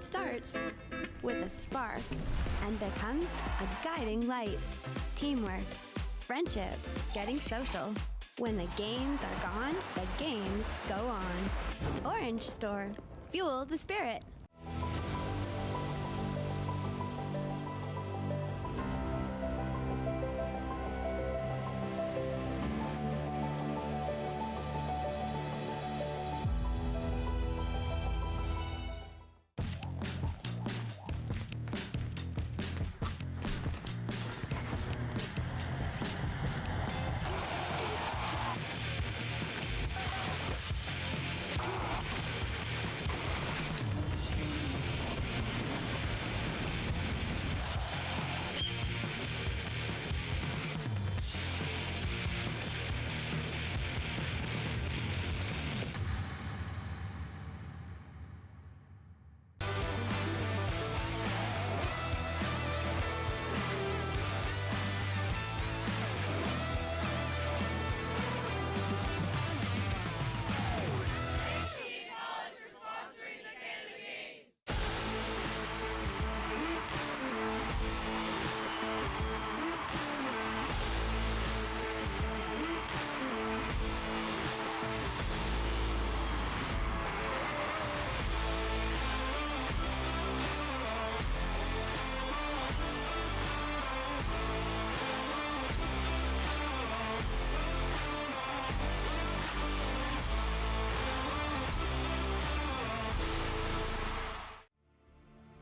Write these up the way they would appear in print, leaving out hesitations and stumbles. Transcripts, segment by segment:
It starts with a spark and becomes a guiding light. Teamwork, friendship, getting social. When the games are gone, the games go on. Orange Store. Fuel the spirit.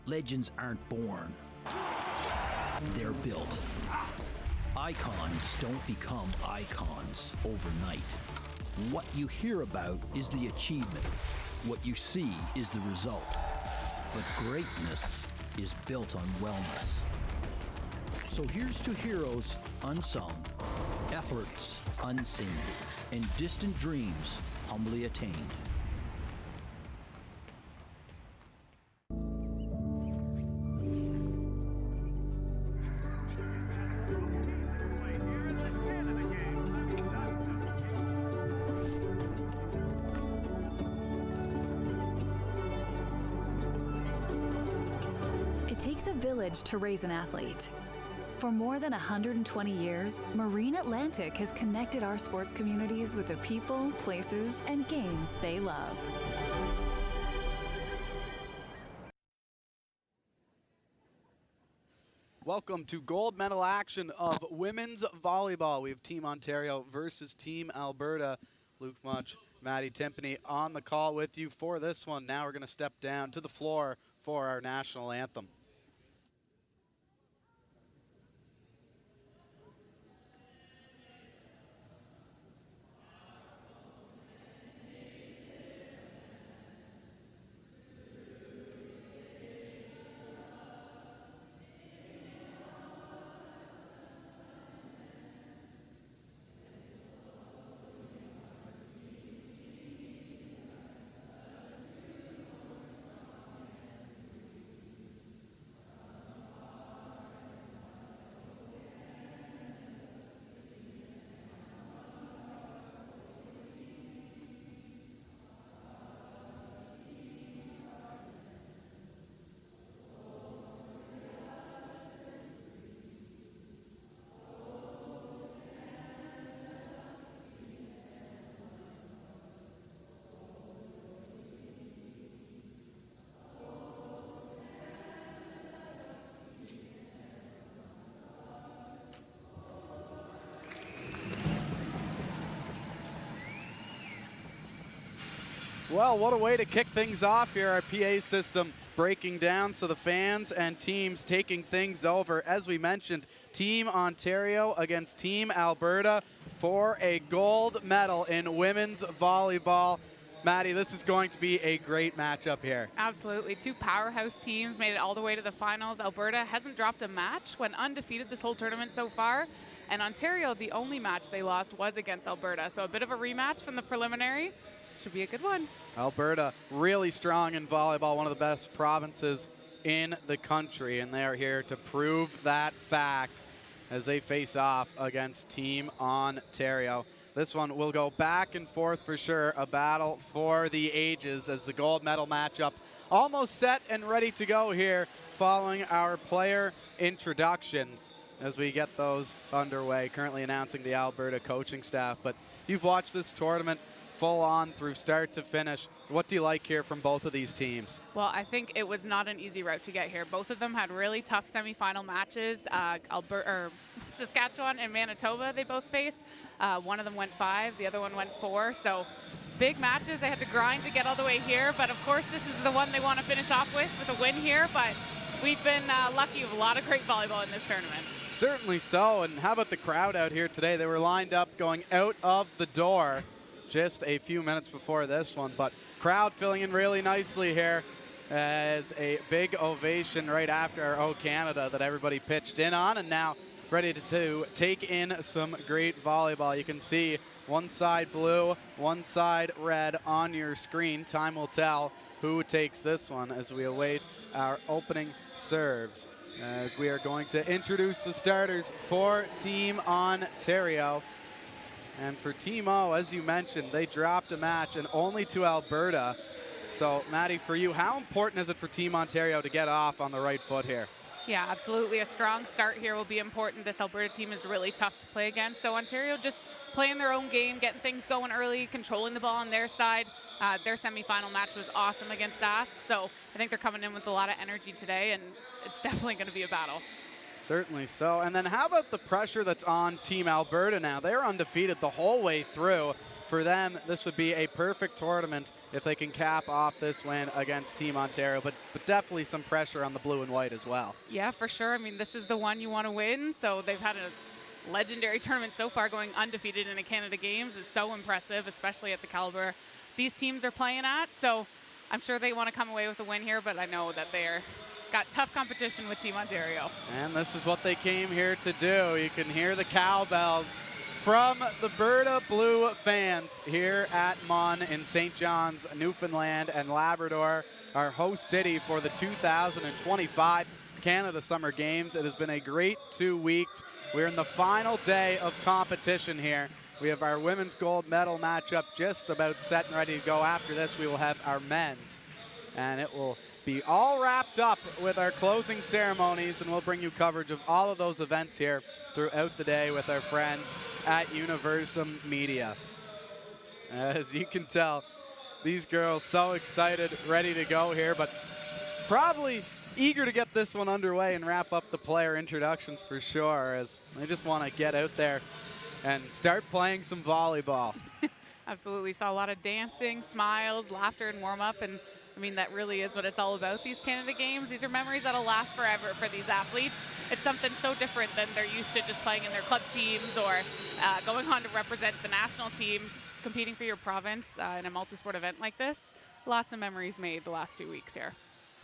Legends aren't born, they're built. Icons don't become icons overnight. What you hear about is the achievement. What you see is the result. But greatness is built on wellness. So here's to heroes unsung, efforts unseen, and distant dreams humbly attained. It takes a village to raise an athlete. For more than 120 years, Marine Atlantic has connected our sports communities with the people, places, and games they love. Welcome to gold medal action of women's volleyball. We have Team Ontario versus Team Alberta. Luke Munch, Maddie Timpany on the call with you for this one. Now we're going to step down to the floor for our national anthem. Well, what a way to kick things off here. Our PA system breaking down, so the fans and teams taking things over. As we mentioned, Team Ontario against Team Alberta for a gold medal in women's volleyball. Maddie, this is going to be a great matchup here. Absolutely. Two powerhouse teams made it all the way to the finals. Alberta hasn't dropped a match, went undefeated this whole tournament so far. And Ontario, the only match they lost was against Alberta. So a bit of a rematch from the preliminary. Should be a good one. Alberta really strong in volleyball, one of the best provinces in the country, and they are here to prove that fact as they face off against Team Ontario. This one will go back and forth for sure, a battle for the ages as the gold medal matchup almost set and ready to go here following our player introductions as we get those underway. Currently announcing the Alberta coaching staff, but you've watched this tournament full on through start to finish. What do you like here from both of these teams? Well, I think it was not an easy route to get here. Both of them had really tough semifinal matches. Saskatchewan and Manitoba, they both faced. One of them went 5, the other one went 4. So big matches. They had to grind to get all the way here. But of course, this is the one they want to finish off with a win here. But we've been lucky with a lot of great volleyball in this tournament. Certainly so. And how about the crowd out here today? They were lined up going out of the door just a few minutes before this one, but crowd filling in really nicely here as a big ovation right after our O Canada that everybody pitched in on, and now ready to take in some great volleyball. You can see one side blue, one side red on your screen. Time will tell who takes this one as we await our opening serves, as we are going to introduce the starters for Team Ontario. And for Team O, as you mentioned, they dropped a match and only to Alberta. So, Maddie, for you, how important is it for Team Ontario to get off on the right foot here? Yeah, absolutely. A strong start here will be important. This Alberta team is really tough to play against. So Ontario just playing their own game, getting things going early, controlling the ball on their side. Their semifinal match was awesome against Sask. So I think they're coming in with a lot of energy today, and it's definitely going to be a battle. Certainly so. And then how about the pressure that's on Team Alberta now? They're undefeated the whole way through. For them, this would be a perfect tournament if they can cap off this win against Team Ontario, but definitely some pressure on the blue and white as well. Yeah, for sure. I mean, this is the one you want to win. So they've had a legendary tournament so far. Going undefeated in a Canada Games is so impressive, especially at the caliber these teams are playing at. So I'm sure they want to come away with a win here, but I know that they're got tough competition with Team Ontario. And this is what they came here to do. You can hear the cowbells from the Berta Blue fans here at Mon in St. John's, Newfoundland and Labrador, our host city for the 2025 Canada Summer Games. It has been a great 2 weeks. We're in the final day of competition here. We have our women's gold medal matchup just about set and ready to go. After this, we will have our men's, and it will be all wrapped up with our closing ceremonies, and we'll bring you coverage of all of those events here throughout the day with our friends at Universum Media. As you can tell, these girls so excited, ready to go here, but probably eager to get this one underway and wrap up the player introductions for sure, as they just want to get out there and start playing some volleyball. Absolutely. Saw a lot of dancing, smiles, laughter, and warm-up, and I mean, that really is what it's all about, these Canada Games. These are memories that'll last forever for these athletes. It's something so different than they're used to just playing in their club teams or going on to represent the national team, competing for your province in a multi-sport event like this. Lots of memories made the last 2 weeks here.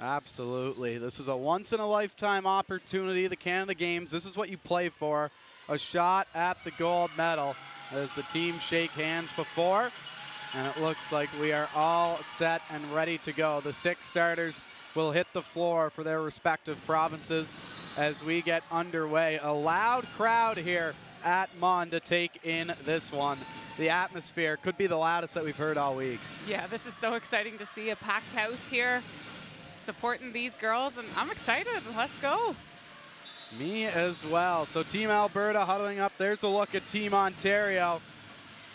Absolutely. This is a once-in-a-lifetime opportunity, the Canada Games. This is what you play for, a shot at the gold medal, as the teams shake hands before. And it looks like we are all set and ready to go. The 6 starters will hit the floor for their respective provinces as we get underway. A loud crowd here at Mon to take in this one. The atmosphere could be the loudest that we've heard all week. Yeah, this is so exciting to see a packed house here supporting these girls, and I'm excited. Let's go. Me as well. So Team Alberta huddling up. There's a look at Team Ontario,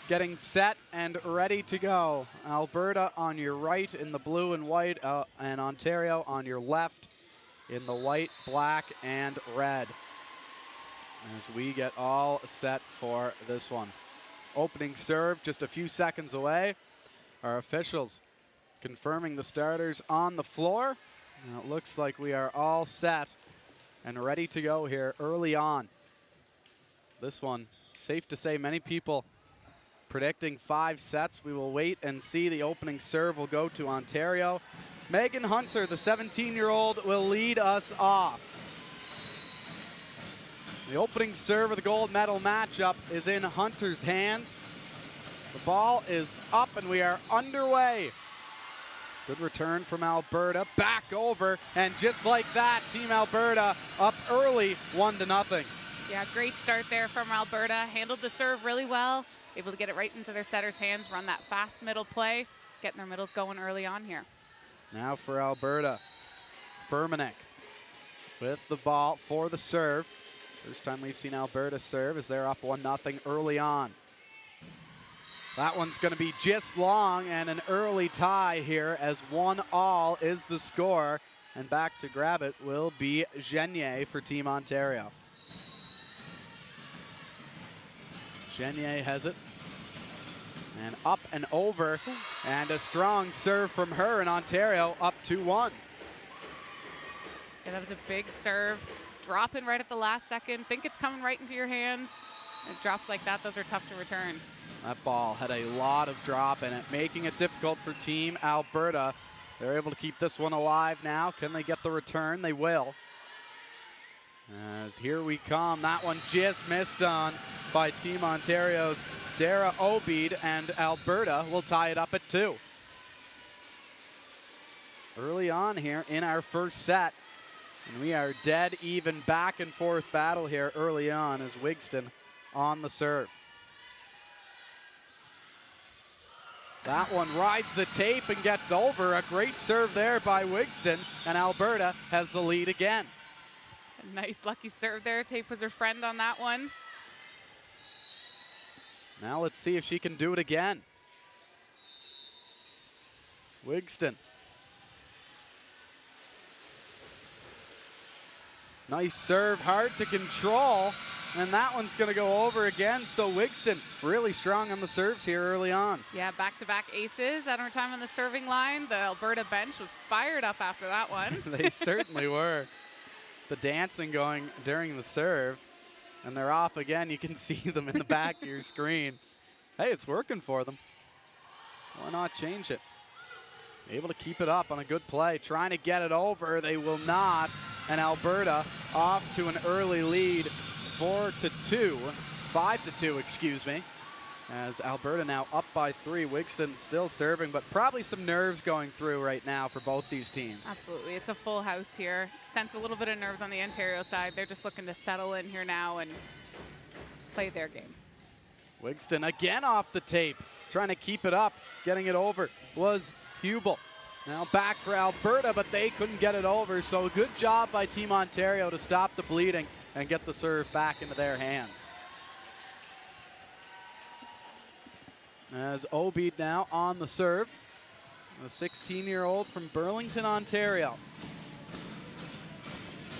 getting set and ready to go. Alberta on your right in the blue and white, and Ontario on your left in the white, black, and red, as we get all set for this one. Opening serve just a few seconds away. Our officials confirming the starters on the floor. And it looks like we are all set and ready to go here early on. This one, safe to say, many people predicting 5 sets. We will wait and see. The opening serve will go to Ontario. Megan Hunter, the 17-year-old, will lead us off. The opening serve of the gold medal matchup is in Hunter's hands. The ball is up and we are underway. Good return from Alberta, back over, and just like that, Team Alberta up early, 1-0. Yeah, great start there from Alberta. Handled the serve really well. Able to get it right into their setter's hands, run that fast middle play, getting their middles going early on here. Now for Alberta, Furmanek with the ball for the serve. First time we've seen Alberta serve as they're up 1-0 early on. That one's going to be just long, and an early tie here as 1-all is the score. And back to grab it will be Genier for Team Ontario. Genier has it. And up and over, and a strong serve from her, and Ontario up 2-1. Yeah, that was a big serve. Dropping right at the last second. Think it's coming right into your hands. It drops like that. Those are tough to return. That ball had a lot of drop in it, making it difficult for Team Alberta. They're able to keep this one alive now. Can they get the return? They will. As here we come. That one just missed on by Team Ontario's Dara Obed, and Alberta will tie it up at 2. Early on here in our first set, and we are dead even back and forth battle here early on as Wigston on the serve. That one rides the tape and gets over. A great serve there by Wigston, and Alberta has the lead again. A nice lucky serve there. Tape was her friend on that one. Now let's see if she can do it again. Wigston. Nice serve, hard to control. And that one's going to go over again. So Wigston really strong on the serves here early on. Yeah, back-to-back aces at her time on the serving line. The Alberta bench was fired up after that one. They certainly were. The dancing going during the serve. And they're off again. You can see them in the back of your screen. Hey, it's working for them. Why not change it? Able to keep it up on a good play. Trying to get it over. They will not. And Alberta off to an early lead. 5-2, excuse me. As Alberta now up by 3. Wigston still serving, but probably some nerves going through right now for both these teams. Absolutely. It's a full house here. Sense a little bit of nerves on the Ontario side. They're just looking to settle in here now and play their game. Wigston again off the tape. Trying to keep it up. Getting it over was Hubel. Now back for Alberta, but they couldn't get it over. So a good job by Team Ontario to stop the bleeding and get the serve back into their hands. As Obed now on the serve. The 16-year-old from Burlington, Ontario.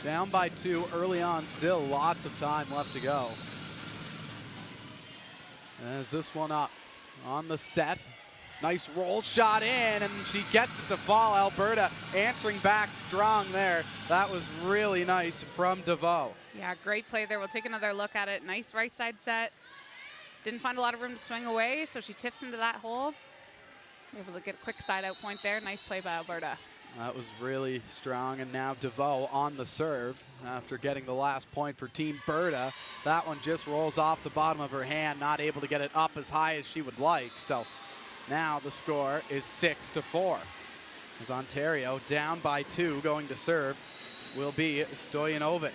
Down by 2 early on, still lots of time left to go. As this one up on the set. Nice roll shot in, and she gets it to fall. Alberta answering back strong there. That was really nice from DeVoe. Yeah, great play there. We'll take another look at it. Nice right side set. Didn't find a lot of room to swing away, so she tips into that hole. Able to get a quick side out point there. Nice play by Alberta. That was really strong, and now DeVoe on the serve after getting the last point for Team Berta. That one just rolls off the bottom of her hand, not able to get it up as high as she would like. So now the score is 6-4. As Ontario down by 2, going to serve will be Stojanovic.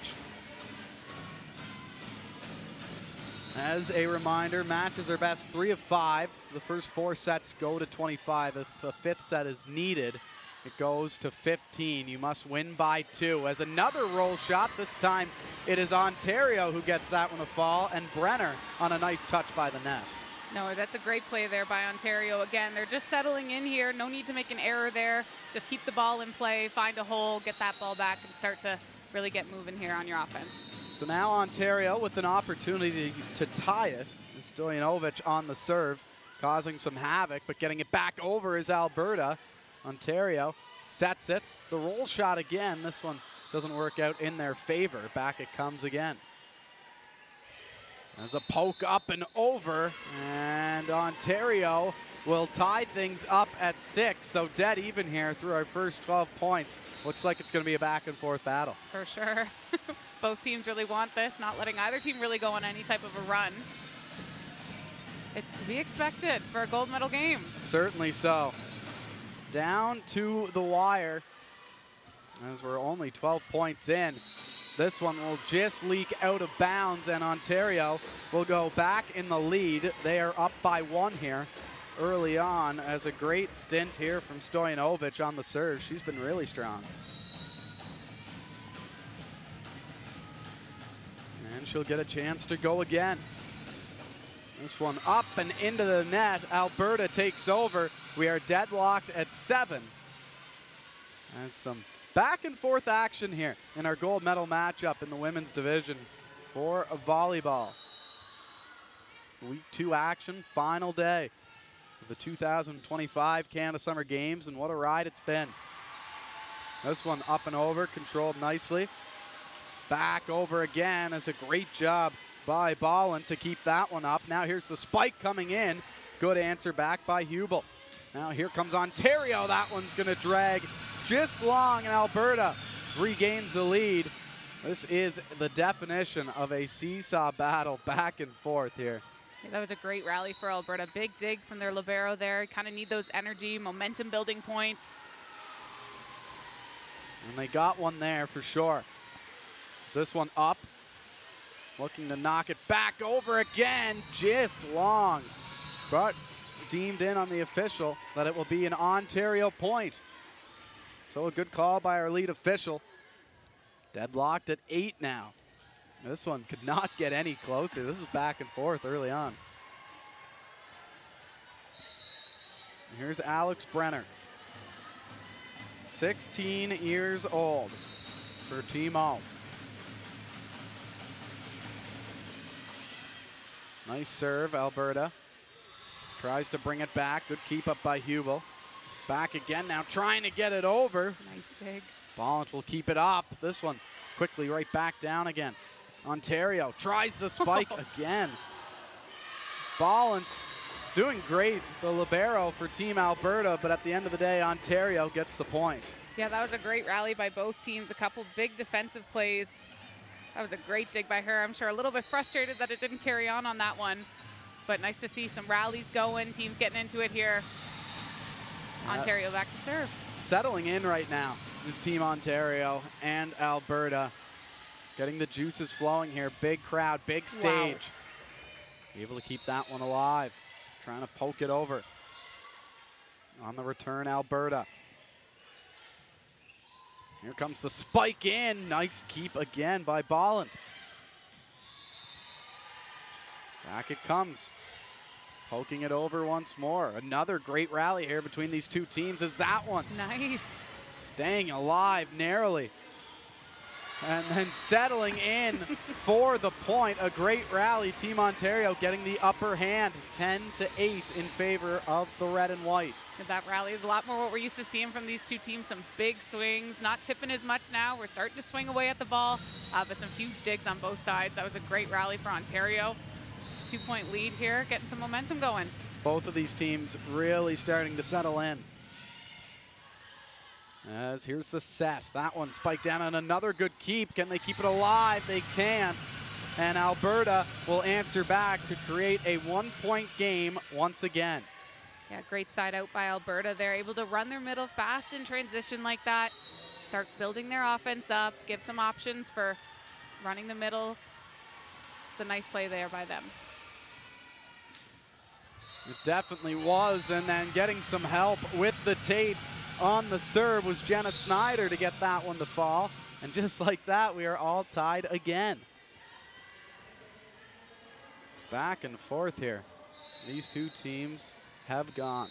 As a reminder, matches are best 3 of 5. The first 4 sets go to 25. If a 5th set is needed, it goes to 15. You must win by 2. As another roll shot, this time it is Ontario who gets that one to fall, and Brenner on a nice touch by the net. No, that's a great play there by Ontario. Again, they're just settling in here. No need to make an error there. Just keep the ball in play, find a hole, get that ball back, and start to really get moving here on your offense. So now Ontario with an opportunity to tie it. Stojanovic on the serve, causing some havoc, but getting it back over is Alberta. Ontario sets it. The roll shot again. This one doesn't work out in their favor. Back it comes again. As a poke up and over, and Ontario will tie things up at 6. So dead even here through our first 12 points. Looks like it's going to be a back and forth battle. For sure. Both teams really want this, not letting either team really go on any type of a run. It's to be expected for a gold medal game. Certainly so. Down to the wire as we're only 12 points in. This one will just leak out of bounds, and Ontario will go back in the lead. They are up by 1 here. early on as a great stint here from Stojanovic on the serve. She's been really strong. And she'll get a chance to go again. This one up and into the net. Alberta takes over. We are deadlocked at 7. There's some back and forth action here in our gold medal matchup in the women's division for volleyball. Week 2 action, final day of the 2025 Canada Summer Games, and what a ride it's been. This one up and over, controlled nicely. Back over again as a great job by Bolland to keep that one up. Now here's the spike coming in. Good answer back by Hubel. Now here comes Ontario. That one's going to drag just long, and Alberta regains the lead. This is the definition of a seesaw battle back and forth here. Yeah, that was a great rally for Alberta. Big dig from their libero there. Kind of need those energy, momentum building points. And they got one there for sure. This one up, looking to knock it back over again, just long, but deemed in on the official that it will be an Ontario point. So a good call by our lead official. Deadlocked at 8 now. This one could not get any closer. This is back and forth early on. Here's Alex Brenner, 16 years old for Team O. Nice serve, Alberta. Tries to bring it back. Good keep up by Hubel. Back again now, trying to get it over. Nice dig. Bolland will keep it up. This one quickly right back down again. Ontario tries the spike again. Bolland doing great, the libero for Team Alberta, but at the end of the day, Ontario gets the point. Yeah, that was a great rally by both teams. A couple big defensive plays. That was a great dig by her. I'm sure a little bit frustrated that it didn't carry on that one, but nice to see some rallies going, teams getting into it here. Ontario back to serve. Settling in right now is Team Ontario and Alberta. Getting the juices flowing here. Big crowd, big stage. Wow. Able to keep that one alive. Trying to poke it over. On the return, Alberta. Here comes the spike in. Nice keep again by Bolland. Back it comes. Poking it over once more. Another great rally here between these two teams is that one. Nice. Staying alive narrowly. And then settling in for the point. A great rally. Team Ontario getting the upper hand. 10-8 in favor of the red and white. That rally is a lot more what we're used to seeing from these two teams. Some big swings, not tipping as much now. We're starting to swing away at the ball, but some huge digs on both sides. That was a great rally for Ontario. 2-point lead here, getting some momentum going. Both of these teams really starting to settle in. As here's the set. That one spiked down and another good keep. Can they keep it alive? They can't. And Alberta will answer back to create a 1-point game once again. Yeah, great side out by Alberta. They're able to run their middle fast in transition like that. Start building their offense up. Give some options for running the middle. It's a nice play there by them. It definitely was, and then getting some help with the tape on the serve was Jenna Snyder to get that one to fall. And just like that, we are all tied again. Back and forth here. These two teams have gone.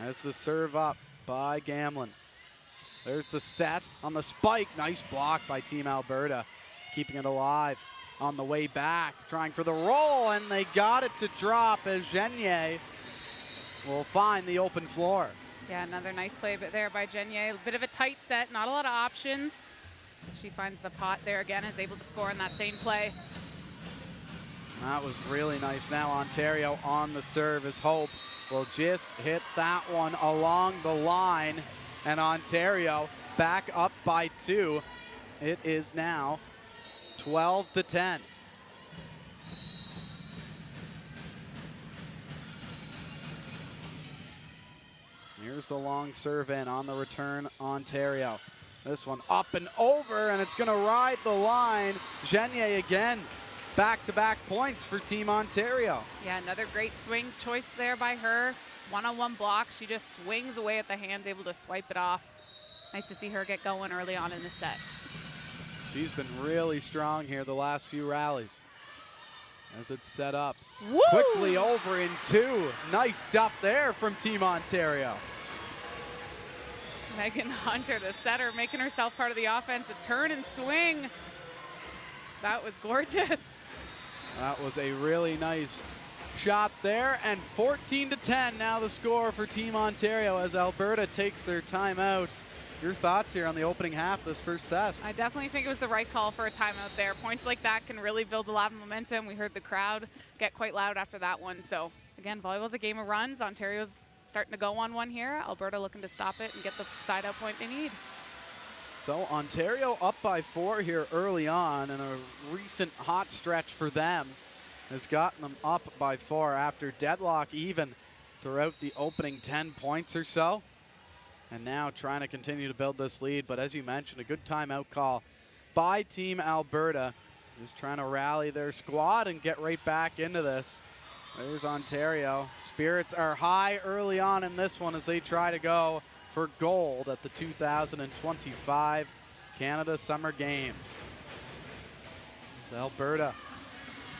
As the serve up by Gamlin. There's the set on the spike. Nice block by Team Alberta, keeping it alive. On the way back, trying for the roll, and they got it to drop as Genier will find the open floor. Yeah, another nice play there by Genier. A bit of a tight set, not a lot of options. She finds the pot there again, is able to score in that same play. That was really nice. Now Ontario on the serve as Hope will just hit that one along the line, and Ontario back up by 2. It is now 12-10. Here's the long serve in on the return, Ontario. This one up and over, and it's going to ride the line. Genier again back-to-back points for Team Ontario. Yeah, another great swing choice there by her. One-on-one block. She just swings away at the hands, able to swipe it off. Nice to see her get going early on in the set. She's been really strong here the last few rallies. As it's set up. Woo! Quickly over in 2. Nice stuff there from Team Ontario. Megan Hunter, the setter, making herself part of the offense. A turn and swing. That was gorgeous. That was a really nice shot there, and 14-10 now the score for Team Ontario as Alberta takes their timeout. Your thoughts here on the opening half of this first set? I definitely think it was the right call for a timeout there. Points like that can really build a lot of momentum. We heard the crowd get quite loud after that one. So again, volleyball's a game of runs. Ontario's starting to go on one here. Alberta looking to stop it and get the side out point they need. So Ontario up by 4 here early on, and a recent hot stretch for them has gotten them up by 4 after deadlock even throughout the opening 10 points or so. And now trying to continue to build this lead, but as you mentioned, a good timeout call by Team Alberta. Just trying to rally their squad and get right back into this. There's Ontario. Spirits are high early on in this one as they try to go for gold at the 2025 Canada Summer Games. It's Alberta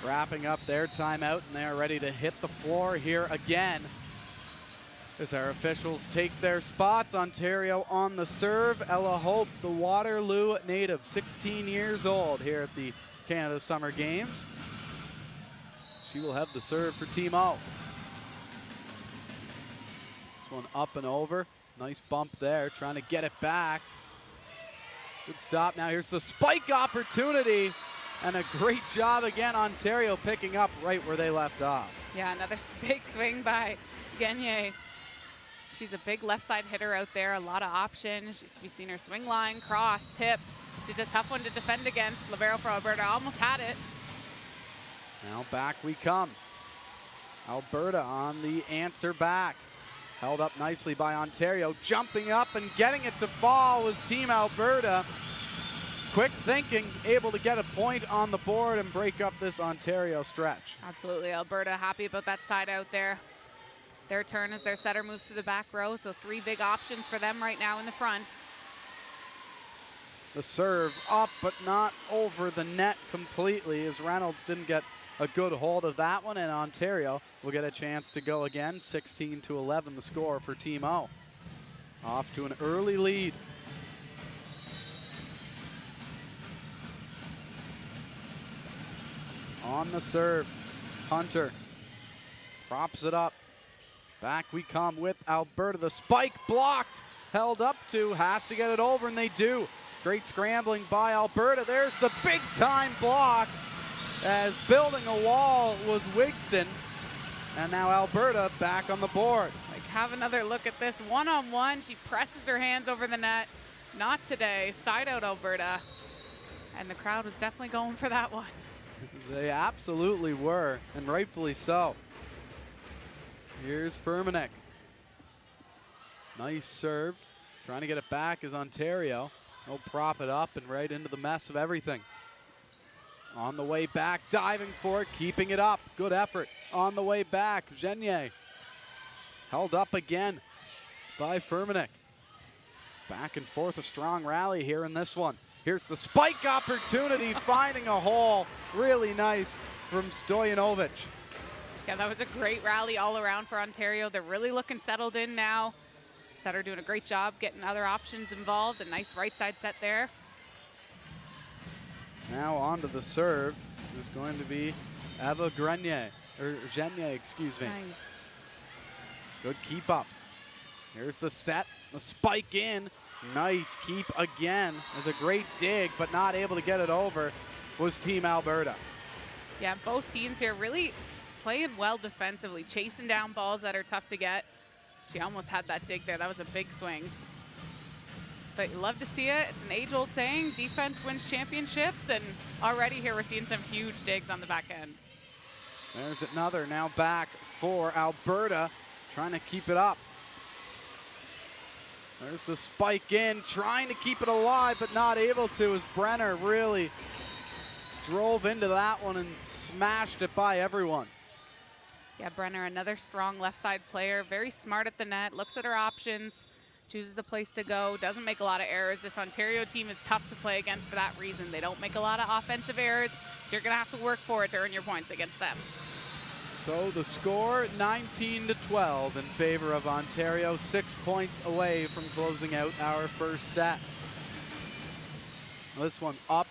wrapping up their timeout, and they are ready to hit the floor here again. As our officials take their spots, Ontario on the serve. Ella Hope, the Waterloo native, 16 years old here at the Canada Summer Games. She will have the serve for Team O. This one up and over. Nice bump there, trying to get it back. Good stop. Now here's the spike opportunity. And a great job again, Ontario picking up right where they left off. Yeah, another big swing by Gagne. She's a big left side hitter out there, a lot of options. We've seen her swing line, cross, tip. She's a tough one to defend against. Libero for Alberta almost had it. Now back we come. Alberta on the answer back. Held up nicely by Ontario. Jumping up and getting it to fall was Team Alberta. Quick thinking, able to get a point on the board and break up this Ontario stretch. Absolutely, Alberta happy about that side out there. Their turn as their setter moves to the back row, so 3 big options for them right now in the front. The serve up, but not over the net completely, as Reynolds didn't get a good hold of that one, and Ontario will get a chance to go again. 16-11 the score for Team O. Off to an early lead. On the serve, Hunter props it up. Back we come with Alberta. The spike blocked, held up to, has to get it over, and they do. Great scrambling by Alberta. There's the big time block as building a wall was Wigston. And now Alberta back on the board. Like, have another look at this. One-on-one, she presses her hands over the net. Not today, side out Alberta. And the crowd was definitely going for that one. They absolutely were, and rightfully so. Here's Furmanek. Nice serve. Trying to get it back is Ontario. He'll prop it up and right into the mess of everything. On the way back, diving for it, keeping it up. Good effort. On the way back, Genier. Held up again by Furmanek. Back and forth, a strong rally here in this one. Here's the spike opportunity, finding a hole. Really nice from Stojanovic. Yeah, that was a great rally all around for Ontario. They're really looking settled in now. Setter doing a great job getting other options involved. A nice right side set there. Now onto the serve is going to be Eva Grenier, or Genier, excuse me. Nice. Good keep up. Here's the set, the spike in. Nice keep again. There's a great dig, but not able to get it over was Team Alberta. Yeah, both teams here really playing well defensively, chasing down balls that are tough to get. She almost had that dig there. That was a big swing. But you love to see it. It's an age-old saying, defense wins championships, and already here we're seeing some huge digs on the back end. There's another now back for Alberta, trying to keep it up. There's the spike in, trying to keep it alive, but not able to, as Brenner really drove into that one and smashed it by everyone. Yeah, Brenner, another strong left side player, very smart at the net, looks at her options, chooses the place to go, doesn't make a lot of errors. This Ontario team is tough to play against for that reason. They don't make a lot of offensive errors, so you're going to have to work for it to earn your points against them. So the score, 19-12 in favor of Ontario, 6 points away from closing out our first set. This one up.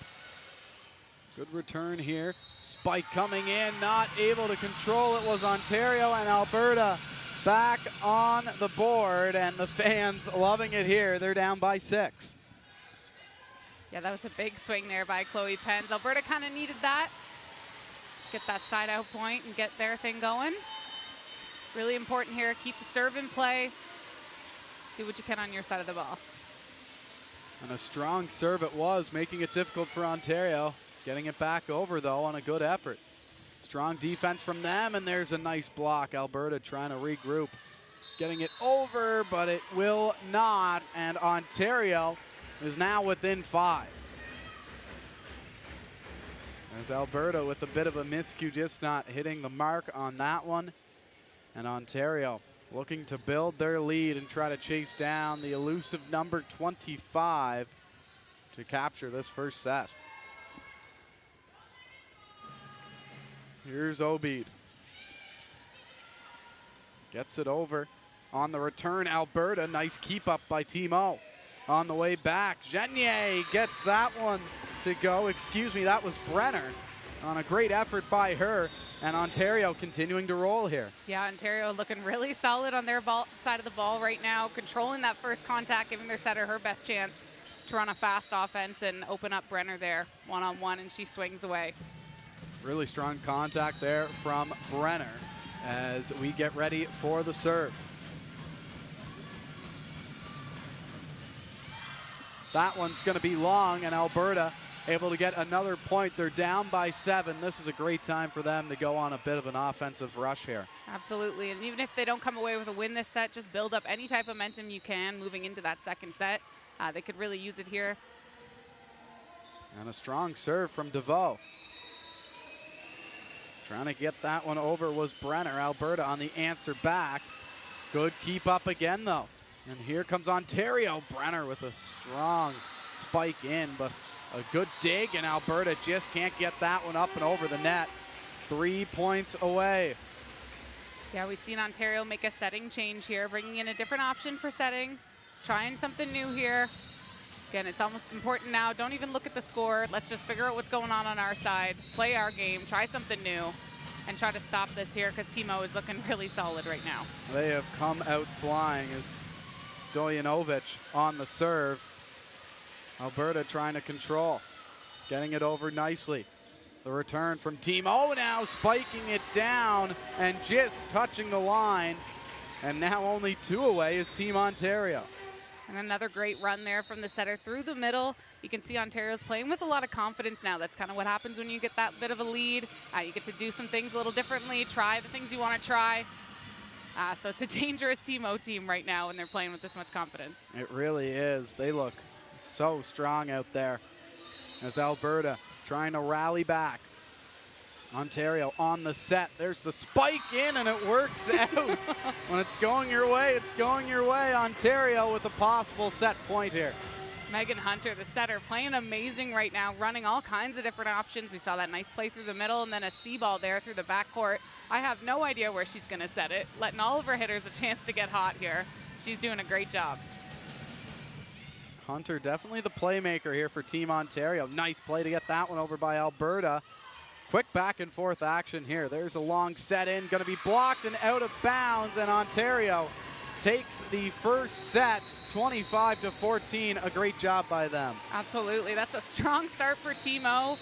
Good return here. Spike coming in, not able to control it was Ontario, and Alberta back on the board, and the fans loving it here. They're down by 6. Yeah, that was a big swing there by Chloe Pence. Alberta kind of needed that. Get that side out point and get their thing going. Really important here, keep the serve in play. Do what you can on your side of the ball. And a strong serve it was, making it difficult for Ontario. Getting it back over, though, on a good effort. Strong defense from them, and there's a nice block. Alberta trying to regroup. Getting it over, but it will not, and Ontario is now within 5. As Alberta with a bit of a miscue, just not hitting the mark on that one. And Ontario looking to build their lead and try to chase down the elusive number 25 to capture this first set. Here's Obeid. Gets it over. On the return, Alberta. Nice keep up by Timo. On the way back, Genier gets that one to go. Excuse me, that was Brenner on a great effort by her. And Ontario continuing to roll here. Yeah, Ontario looking really solid on their side of the ball right now, controlling that first contact, giving their setter her best chance to run a fast offense and open up Brenner there one-on-one, and she swings away. Really strong contact there from Brenner as we get ready for the serve. That one's going to be long, and Alberta able to get another point. They're down by 7. This is a great time for them to go on a bit of an offensive rush here. Absolutely, and even if they don't come away with a win this set, just build up any type of momentum you can moving into that second set. They could really use it here. And a strong serve from DeVoe. Trying to get that one over was Brenner. Alberta on the answer back. Good keep up again, though. And here comes Ontario. Brenner with a strong spike in, but a good dig, and Alberta just can't get that one up and over the net. 3 points away. Yeah, we've seen Ontario make a setting change here, bringing in a different option for setting, trying something new here. Again, it's almost important now. Don't even look at the score. Let's just figure out what's going on our side, play our game, try something new, and try to stop this here because Timo is looking really solid right now. They have come out flying as Stojanovic on the serve. Alberta trying to control, getting it over nicely. The return from Timo now spiking it down and just touching the line. And now only 2 away is Team Ontario. And another great run there from the setter through the middle. You can see Ontario's playing with a lot of confidence now. That's kind of what happens when you get that bit of a lead. You get to do some things a little differently, try the things you want to try. So it's a dangerous Timo team right now when they're playing with this much confidence. It really is. They look so strong out there as Alberta trying to rally back. Ontario on the set. There's the spike in, and it works out. When it's going your way, it's going your way. Ontario with a possible set point here. Megan Hunter, the setter, playing amazing right now, running all kinds of different options. We saw that nice play through the middle and then a C-ball there through the backcourt. I have no idea where she's going to set it, letting all of her hitters a chance to get hot here. She's doing a great job. Hunter definitely the playmaker here for Team Ontario. Nice play to get that one over by Alberta. Quick back and forth action here. There's a long set in, going to be blocked and out of bounds, and Ontario takes the first set 25-14. A great job by them. Absolutely, that's a strong start for Timo.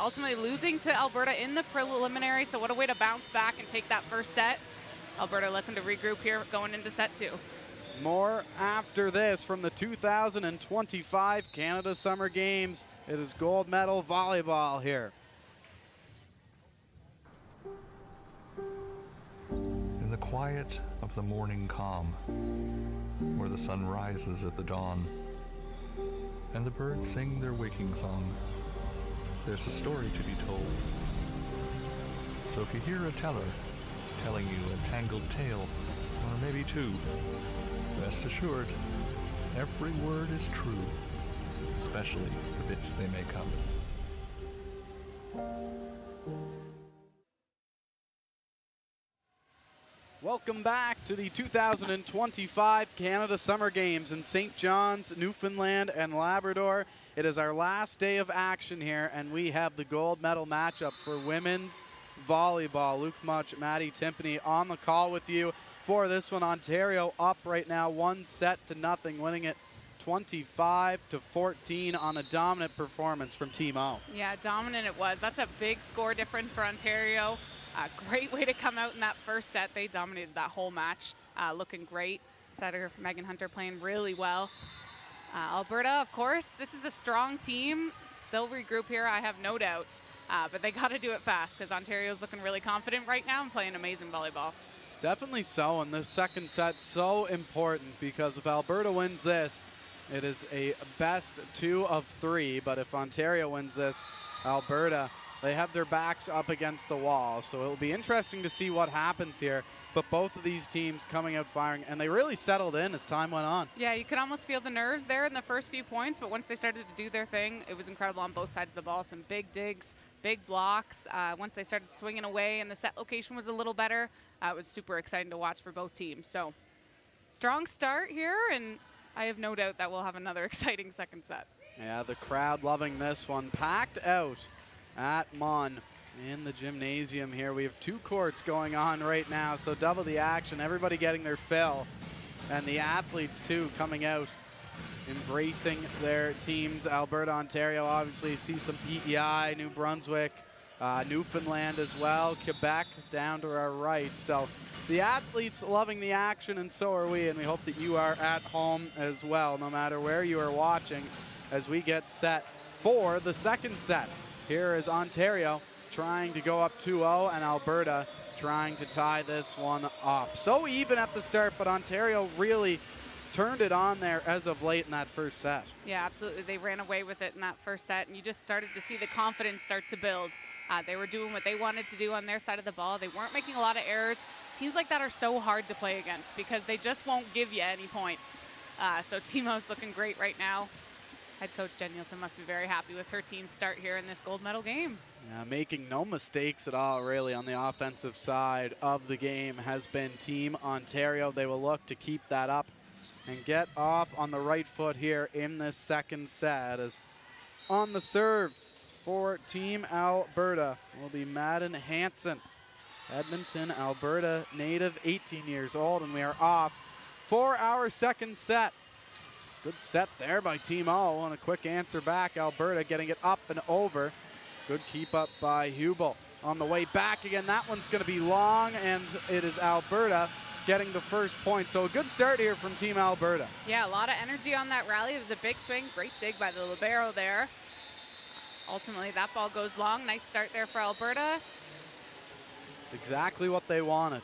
Ultimately losing to Alberta in the preliminary, so what a way to bounce back and take that first set. Alberta looking to regroup here going into set 2. More after this from the 2025 Canada Summer Games. It is gold medal volleyball here. In the quiet of the morning calm, where the sun rises at the dawn, and the birds sing their waking song, there's a story to be told. So if you hear a teller telling you a tangled tale, or maybe two, rest assured, every word is true, especially the bits they make up. Welcome back to the 2025 Canada Summer Games in St. John's, Newfoundland and Labrador. It is our last day of action here, and we have the gold medal matchup for women's volleyball. Luke Much, Maddie Timpany on the call with you for this one. Ontario up right now 1-0, winning it 25-14 on a dominant performance from Team O. Yeah, dominant it was. That's a big score difference for Ontario. A great way to come out in that first set. They dominated that whole match, looking great. Setter Megan Hunter playing really well. Alberta, of course, this is a strong team. They'll regroup here, I have no doubts. But they got to do it fast because Ontario's looking really confident right now and playing amazing volleyball. Definitely so, and this second set so important because if Alberta wins this, it is a best 2 of 3. But if Ontario wins this, Alberta, they have their backs up against the wall. So it'll be interesting to see what happens here. But both of these teams coming out firing, and they really settled in as time went on. Yeah, you could almost feel the nerves there in the first few points, but once they started to do their thing, it was incredible on both sides of the ball. Some big digs, big blocks. Once they started swinging away and the set location was a little better, it was super exciting to watch for both teams. So strong start here, and I have no doubt that we'll have another exciting second set. Yeah, the crowd loving this one. Packed out at Mon in the gymnasium here. We have 2 courts going on right now, so double the action. Everybody getting their fill, and the athletes too coming out, embracing their teams. Alberta, Ontario, obviously see some PEI, New Brunswick, Newfoundland as well, Quebec down to our right. So the athletes loving the action, and so are we, and we hope that you are at home as well, no matter where you are watching, as we get set for the second set. Here is Ontario trying to go up 2-0, and Alberta trying to tie this one up. So even at the start, but Ontario really turned it on there as of late in that first set. Yeah, absolutely. They ran away with it in that first set, and you just started to see the confidence start to build. They were doing what they wanted to do on their side of the ball. They weren't making a lot of errors. Teams like that are so hard to play against because they just won't give you any points. So Timo's looking great right now. Head coach Jen Nielsen must be very happy with her team's start here in this gold medal game. Yeah, making no mistakes at all, really, on the offensive side of the game has been Team Ontario. They will look to keep that up and get off on the right foot here in this second set. As on the serve for Team Alberta will be Madden Hansen. Edmonton, Alberta native, 18 years old, and we are off for our second set. Good set there by Team O, and a quick answer back. Alberta getting it up and over. Good keep up by Hubel. On the way back again, that one's going to be long, and it is Alberta getting the first point. So a good start here from Team Alberta. Yeah, a lot of energy on that rally. It was a big swing. Great dig by the libero there. Ultimately, that ball goes long. Nice start there for Alberta. It's exactly what they wanted.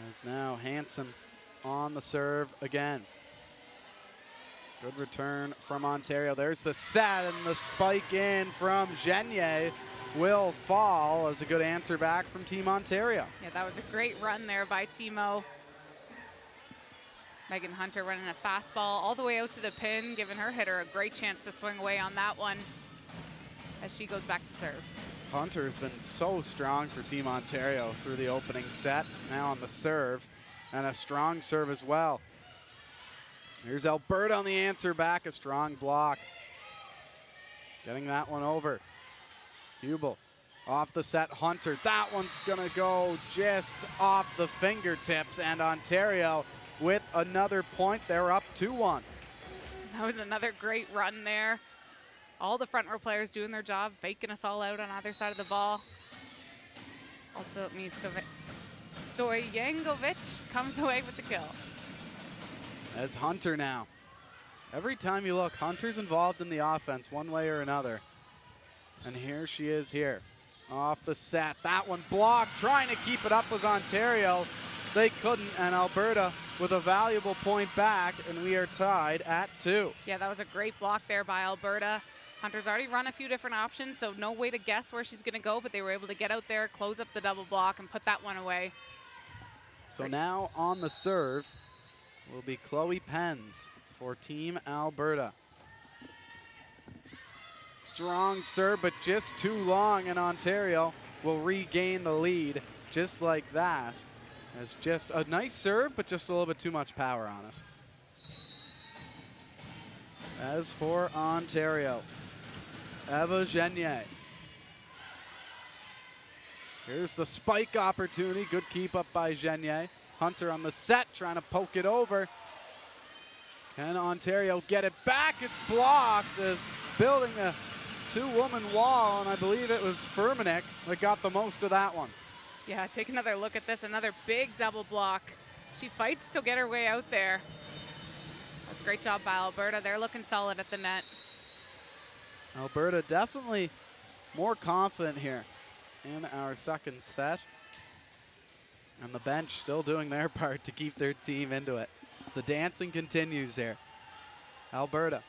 As now Hansen on the serve again. Good return from Ontario. There's the set, and the spike in from Genier will fall as a good answer back from Team Ontario. Yeah, that was a great run there by Timo. Megan Hunter running a fastball all the way out to the pin, giving her hitter a great chance to swing away on that one as she goes back to serve. Hunter has been so strong for Team Ontario through the opening set. Now on the serve, and a strong serve as well. Here's Alberta on the answer back, a strong block. Getting that one over. Hubel off the set, Hunter. That one's gonna go just off the fingertips, and Ontario with another point. They're up 2-1. That was another great run there. All the front row players doing their job, faking us all out on either side of the ball. Ultimately, Stoyankovic comes away with the kill. That's Hunter now. Every time you look, Hunter's involved in the offense one way or another. And here she is here. Off the set. That one blocked. Trying to keep it up was Ontario. They couldn't, and Alberta with a valuable point back, and we are tied at 2. Yeah, that was a great block there by Alberta. Hunter's already run a few different options, so no way to guess where she's going to go, but they were able to get out there, close up the double block, and put that one away. So now on the serve will be Chloe Penns for Team Alberta. Strong serve, but just too long, and Ontario will regain the lead just like that. It's just a nice serve, but just a little bit too much power on it. As for Ontario, Eva Genier. Here's the spike opportunity. Good keep up by Genier. Hunter on the set, trying to poke it over. Can Ontario get it back? It's blocked as building a two-woman wall, and I believe it was Furmanek that got the most of that one. Yeah, take another look at this. Another big double block. She fights to get her way out there. That's a great job by Alberta. They're looking solid at the net. Alberta definitely more confident here in our second set. And the bench still doing their part to keep their team into it. So the dancing continues here. Alberta.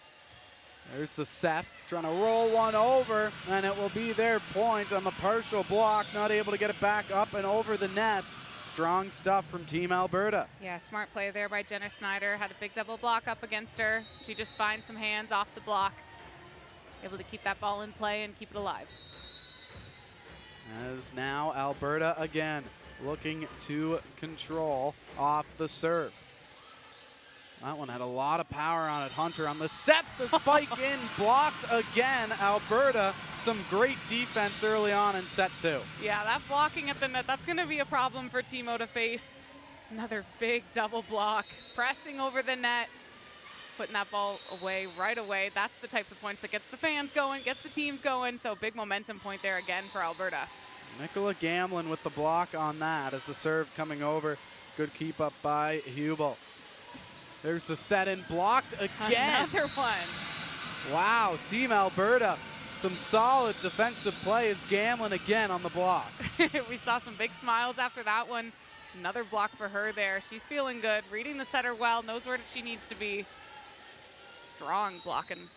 There's the set, trying to roll one over, and it will be their point on the partial block, not able to get it back up and over the net. Strong stuff from Team Alberta. Yeah, smart play there by Jenna Snyder. Had a big double block up against her. She just finds some hands off the block. Able to keep that ball in play and keep it alive. As now Alberta again looking to control off the serve. That one had a lot of power on it. Hunter on the set, the spike in, blocked again. Alberta, some great defense early on in set two. Yeah, that blocking at the net, that's going to be a problem for Timo to face. Another big double block, pressing over the net, putting that ball away right away. That's the types of points that gets the fans going, gets the teams going. So big momentum point there again for Alberta. Nicola Gamlin with the block on that as the serve coming over. Good keep up by Hubel. There's the set in, blocked again. Another one. Wow, Team Alberta, some solid defensive play as Gamlin again on the block. We saw some big smiles after that one. Another block for her there. She's feeling good, reading the setter well, knows where she needs to be. Strong blocking.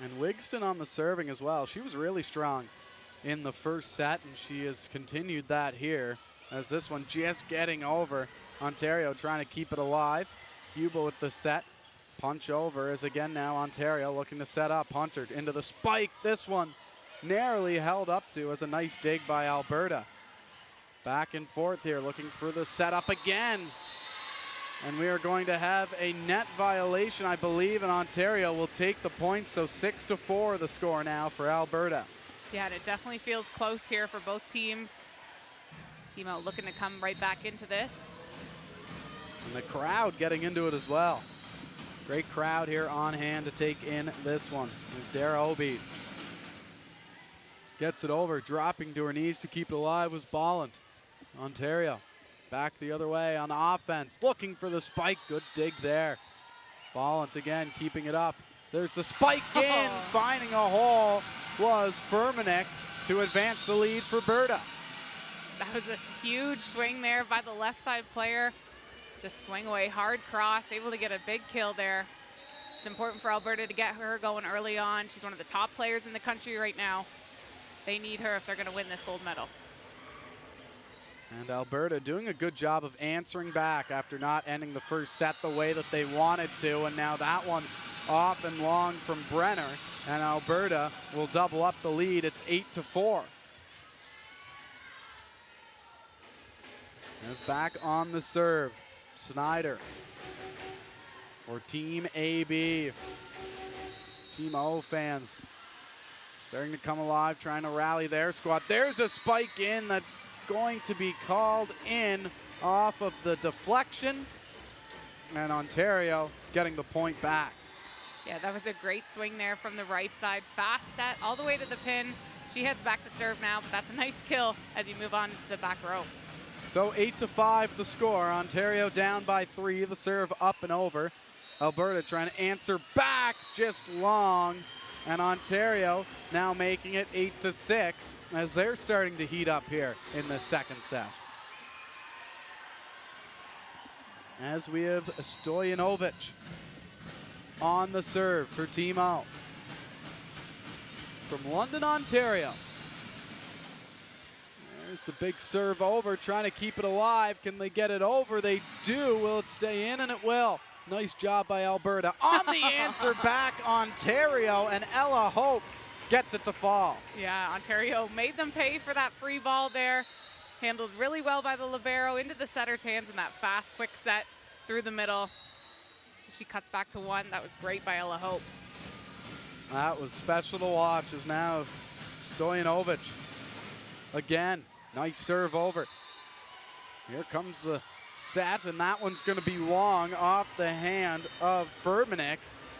And Wigston on the serving as well. She was really strong in the first set, and she has continued that here as this one just getting over. Ontario trying to keep it alive. Hubel with the set. Punch over is again now Ontario looking to set up. Hunter into the spike. This one narrowly held up to as a nice dig by Alberta. Back and forth here looking for the setup again. And we are going to have a net violation, I believe, and Ontario will take the points. So 6-4 the score now for Alberta. Yeah, and it definitely feels close here for both teams. Timo looking to come right back into this. And the crowd getting into it as well. Great crowd here on hand to take in this one. As Dara Obeid gets it over, dropping to her knees to keep it alive was Bolland. Ontario back the other way on the offense, looking for the spike. Good dig there. Bolland again keeping it up. There's the spike in, finding a hole was Furmanek to advance the lead for Berta. That was a huge swing there by the left side player. Just swing away, hard cross, able to get a big kill there. It's important for Alberta to get her going early on. She's one of the top players in the country right now. They need her if they're going to win this gold medal. And Alberta doing a good job of answering back after not ending the first set the way that they wanted to. And now that one off and long from Brenner. And Alberta will double up the lead. It's 8-4. Is back on the serve. Snyder for Team AB. Team O fans starting to come alive, trying to rally their squad. There's a spike in that's going to be called in off of the deflection. And Ontario getting the point back. Yeah, that was a great swing there from the right side. Fast set all the way to the pin. She heads back to serve now, but that's a nice kill as you move on to the back row. So 8-5 the score. Ontario down by 3. The serve up and over. Alberta trying to answer back, just long. And Ontario now making it 8-6 as they're starting to heat up here in the second set. As we have Stojanovic on the serve for Team O. from London, Ontario. There's the big serve over, trying to keep it alive. Can they get it over? They do. Will it stay in? And it will. Nice job by Alberta. On the answer back, Ontario, and Ella Hope gets it to fall. Yeah, Ontario made them pay for that free ball there. Handled really well by the libero into the setter's hands in that fast, quick set through the middle. She cuts back to one. That was great by Ella Hope. That was special to watch. As now Stojanovic again. Nice serve over. Here comes the set, and that one's going to be long off the hand of Furmanek.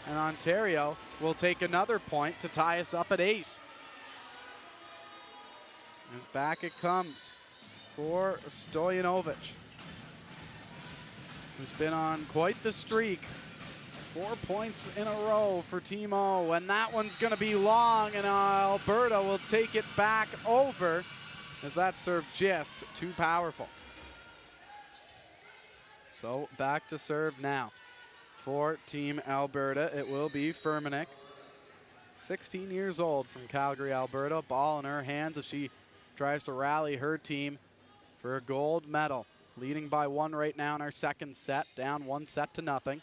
And Ontario will take another point to tie us up at 8. As back it comes for Stojanovic, who's been on quite the streak. 4 points in a row for Team O, and that one's going to be long, and Alberta will take it back over as that serve just too powerful. So back to serve now for Team Alberta. It will be Furmanek, 16 years old, from Calgary, Alberta. Ball in her hands as she tries to rally her team for a gold medal. Leading by 1 right now in our second set, down 1-0.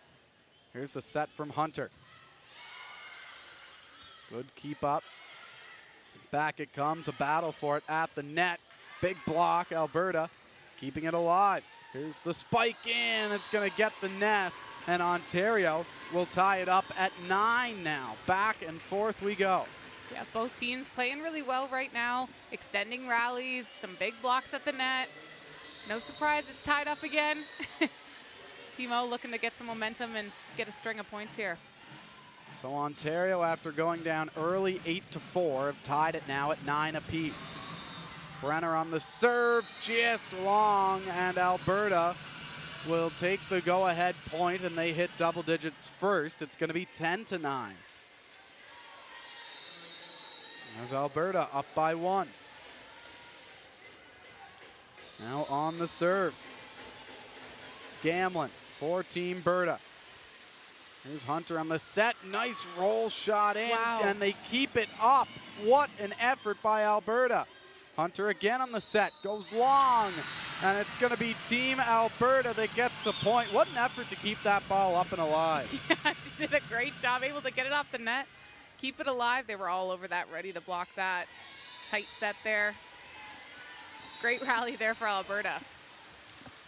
Here's the set from Hunter. Good keep up. Back it comes, a battle for it at the net. Big block, Alberta keeping it alive. Here's the spike in, it's gonna get the net, and Ontario will tie it up at 9 now. Back and forth we go. Yeah, both teams playing really well right now, extending rallies, some big blocks at the net. No surprise, it's tied up again. Team O looking to get some momentum and get a string of points here. So Ontario, after going down early 8-4, have tied it now at 9 apiece. Brenner on the serve, just long, and Alberta will take the go-ahead point, and they hit double digits first. It's going to be 10-9. There's Alberta up by 1. Now on the serve, Gamlin for Team Berta. Here's Hunter on the set. Nice roll shot in, wow, and they keep it up. What an effort by Alberta. Hunter again on the set, goes long, and it's going to be Team Alberta that gets the point. What an effort to keep that ball up and alive. Yeah, she did a great job, able to get it off the net, keep it alive. They were all over that, ready to block that. Tight set there. Great rally there for Alberta.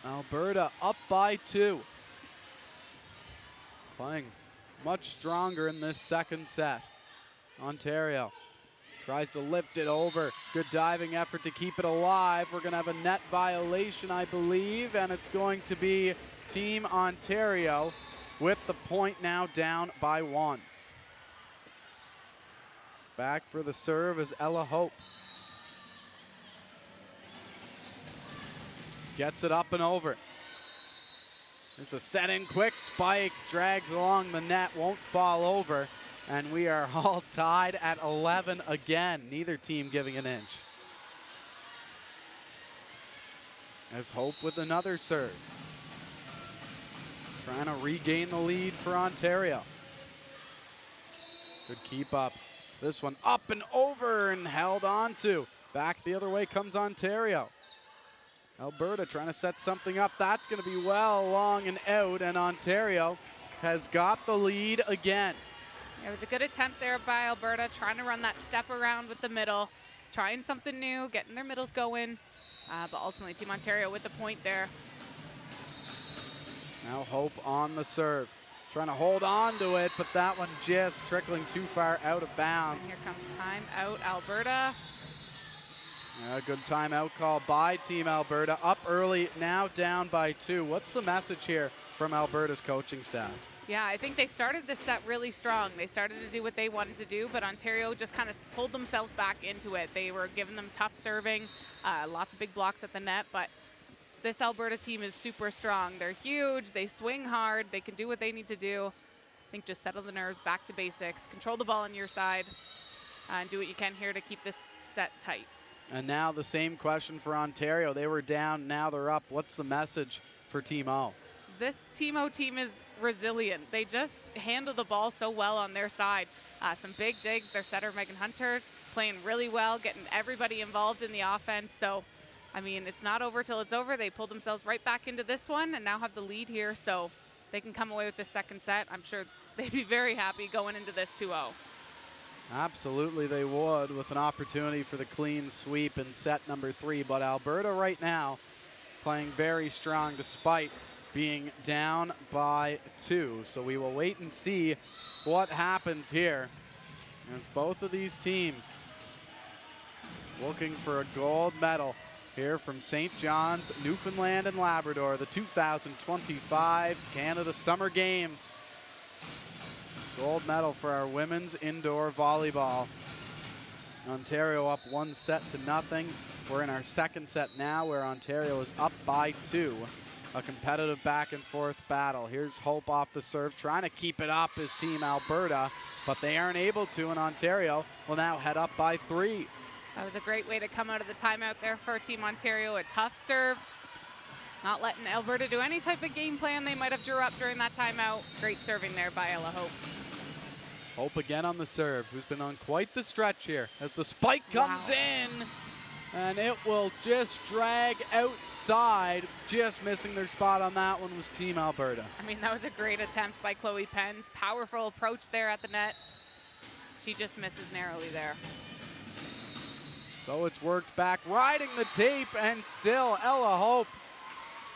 Alberta up by 2. Playing much stronger in this second set. Ontario tries to lift it over. Good diving effort to keep it alive. We're going to have a net violation, I believe, and it's going to be Team Ontario with the point now down by 1. Back for the serve is Ella Hope. Gets it up and over. There's a set in quick, spike, drags along the net, won't fall over, and we are all tied at 11 again. Neither team giving an inch. As Hope with another serve. Trying to regain the lead for Ontario. Good keep up. This one up and over and held on to. Back the other way comes Ontario. Alberta trying to set something up. That's going to be well long and out, and Ontario has got the lead again. It was a good attempt there by Alberta, trying to run that step around with the middle, trying something new, getting their middles going, but ultimately Team Ontario with the point there. Now Hope on the serve, trying to hold on to it, but that one just trickling too far out of bounds. And here comes timeout, Alberta. A good timeout call by Team Alberta. Up early, now down by 2. What's the message here from Alberta's coaching staff? Yeah, I think they started this set really strong. They started to do what they wanted to do, but Ontario just kind of pulled themselves back into it. They were giving them tough serving, lots of big blocks at the net, but this Alberta team is super strong. They're huge, they swing hard, they can do what they need to do. I think just settle the nerves, back to basics, control the ball on your side, and do what you can here to keep this set tight. And now the same question for Ontario. They were down, now they're up. What's the message for Team O? this Team O team is resilient. They just handle the ball so well on their side. Some big digs. Their setter, Megan Hunter, playing really well, getting everybody involved in the offense. So, I mean, it's not over till it's over. They pulled themselves right back into this one and now have the lead here. So they can come away with this second set. I'm sure they'd be very happy going into this 2-0. Absolutely they would, with an opportunity for the clean sweep in set number 3. But Alberta right now playing very strong despite being down by 2. So we will wait and see what happens here, as both of these teams looking for a gold medal here from St. John's, Newfoundland and Labrador, the 2025 Canada Summer Games. Gold medal for our women's indoor volleyball. Ontario up 1-0. We're in our second set now, where Ontario is up by 2. A competitive back and forth battle. Here's Hope off the serve, trying to keep it up as Team Alberta, but they aren't able to, and Ontario will now head up by 3. That was a great way to come out of the timeout there for Team Ontario. A tough serve, not letting Alberta do any type of game plan they might have drew up during that timeout. Great serving there by Ella Hope. Hope again on the serve, who's been on quite the stretch here as the spike comes in, and it will just drag outside. Just missing their spot on that one was Team Alberta. I mean, that was a great attempt by Chloe Pence. Powerful approach there at the net. She just misses narrowly there. So it's worked back, riding the tape, and still Ella Hope.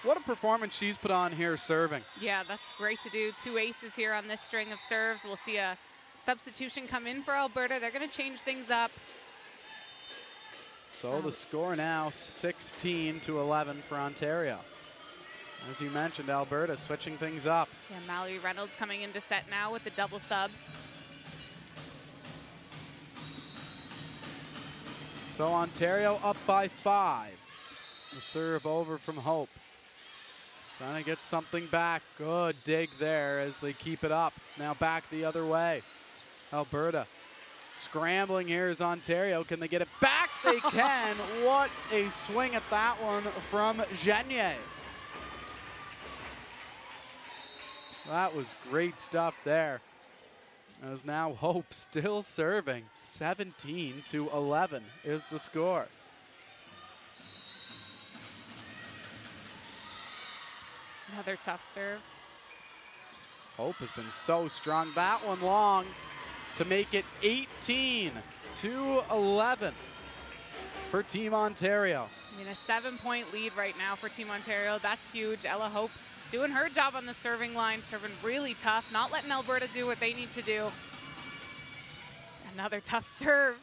What a performance she's put on here serving. Yeah, that's great to do. 2 aces here on this string of serves. We'll see a substitution come in for Alberta. They're going to change things up. So the score now 16-11 for Ontario. As you mentioned, Alberta switching things up. Yeah, Mallory Reynolds coming into set now with the double sub. So Ontario up by 5. The serve over from Hope. Trying to get something back. Good dig there as they keep it up. Now back the other way. Alberta scrambling here is Ontario. Can they get it back? They can. What a swing at that one from Genier. That was great stuff there. As now Hope still serving. 17-11 is the score. Another tough serve. Hope has been so strong. That one long to make it 18-11 for Team Ontario. I mean, a 7-point lead right now for Team Ontario. That's huge. Ella Hope doing her job on the serving line, serving really tough, not letting Alberta do what they need to do. Another tough serve.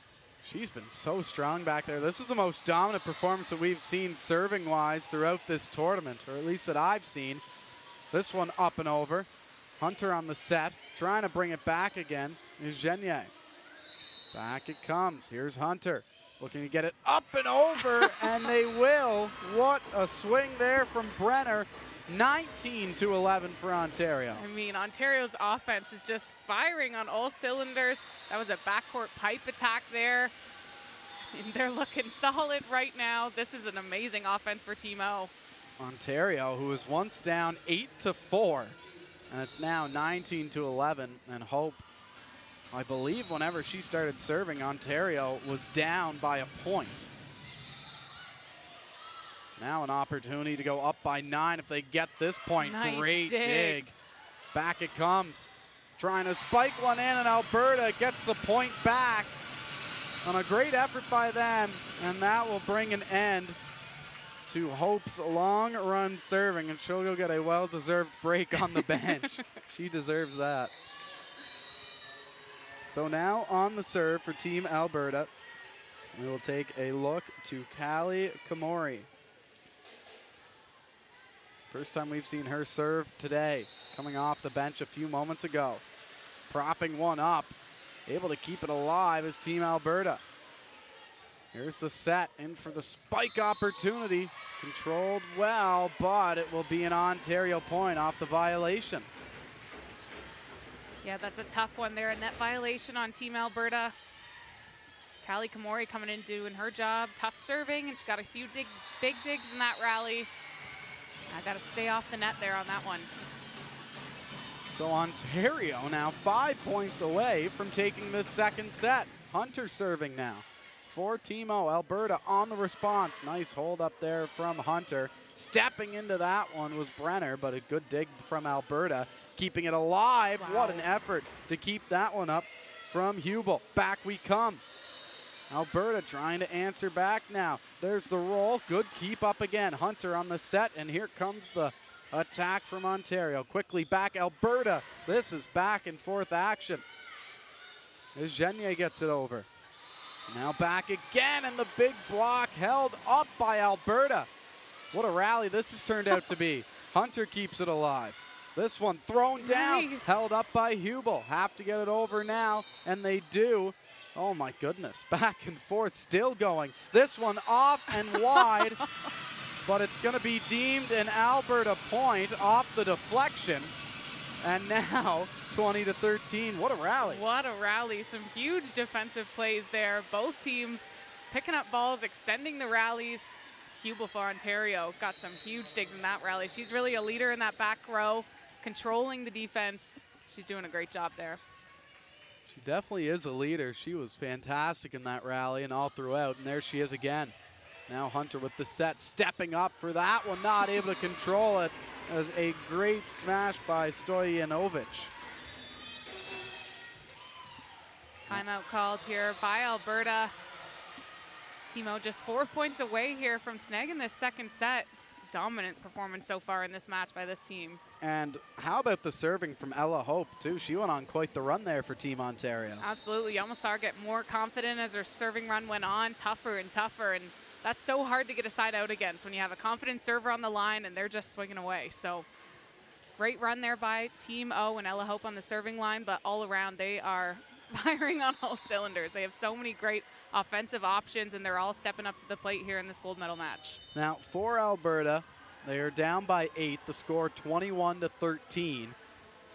She's been so strong back there. This is the most dominant performance that we've seen serving-wise throughout this tournament, or at least that I've seen. This one up and over. Hunter on the set, trying to bring it back again is Genier. Back it comes. Here's Hunter, looking to get it up and over, and they will. What a swing there from Brenner. 19-11 for Ontario. I mean, Ontario's offense is just firing on all cylinders. That was a backcourt pipe attack there. And they're looking solid right now. This is an amazing offense for Team O. Ontario, who was once down 8-4, and it's now 19-11. And Hope, I believe whenever she started serving, Ontario was down by a point. Now an opportunity to go up by 9 if they get this point. Nice Great dig. Back it comes. Trying to spike one in, and Alberta gets the point back on a great effort by them. And that will bring an end to Hope's long run serving, and she'll go get a well-deserved break on the bench. She deserves that. So now on the serve for Team Alberta, we will take a look to Callie Kamori. First time we've seen her serve today, coming off the bench a few moments ago. Propping one up, able to keep it alive is Team Alberta. Here's the set, in for the spike opportunity. Controlled well, but it will be an Ontario point off the violation. Yeah, that's a tough one there. A net violation on Team Alberta. Callie Kamori coming in doing her job. Tough serving, and she got a few big digs in that rally. I got to stay off the net there on that one. So Ontario now 5 points away from taking this second set. Hunter serving now for Team O. Alberta on the response. Nice hold up there from Hunter. Stepping into that one was Brenner, but a good dig from Alberta, keeping it alive. Wow. What an effort to keep that one up from Hubel. Back we come. Alberta trying to answer back now. There's the roll. Good keep up again. Hunter on the set, and here comes the attack from Ontario. Quickly back Alberta. This is back and forth action. As Genier gets it over. Now back again, and the big block held up by Alberta. What a rally this has turned out to be. Hunter keeps it alive. This one thrown down, Nice. held up by Hubel. Have to get it over now, and they do. Oh my goodness, back and forth, still going. This one off and wide, but it's gonna be deemed an Alberta point off the deflection. And now 20-13, what a rally. What a rally, some huge defensive plays there. Both teams picking up balls, extending the rallies. Hubel for Ontario got some huge digs in that rally. She's really a leader in that back row, controlling the defense. She's doing a great job there. She definitely is a leader. She was fantastic in that rally and all throughout, and there she is again. Now Hunter with the set, stepping up for that one, not able to control it. As a great smash by Stojanovic. Timeout called here by Alberta. Timo just 4 points away here from snagging this second set. Dominant performance so far in this match by this team. And how about the serving from Ella Hope, too? She went on quite the run there for Team Ontario. Absolutely. You almost saw her get more confident as her serving run went on, tougher and tougher. And that's so hard to get a side out against when you have a confident server on the line and they're just swinging away. So great run there by Team O and Ella Hope on the serving line, but all around they are firing on all cylinders. They have so many great offensive options, and they're all stepping up to the plate here in this gold medal match. Now, for Alberta, they are down by 8. The score 21-13.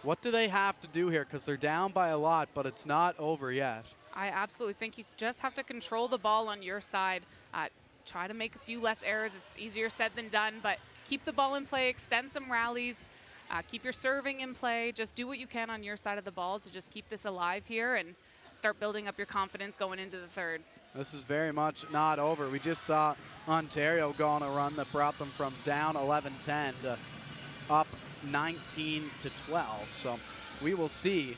What do they have to do here? Because they're down by a lot, but it's not over yet. I absolutely think you just have to control the ball on your side. Try to make a few less errors. It's easier said than done, but keep the ball in play, extend some rallies, keep your serving in play. Just do what you can on your side of the ball to just keep this alive here and start building up your confidence going into the third. This is very much not over. We just saw Ontario go on a run that brought them from down 11-10 to up 19-12. So we will see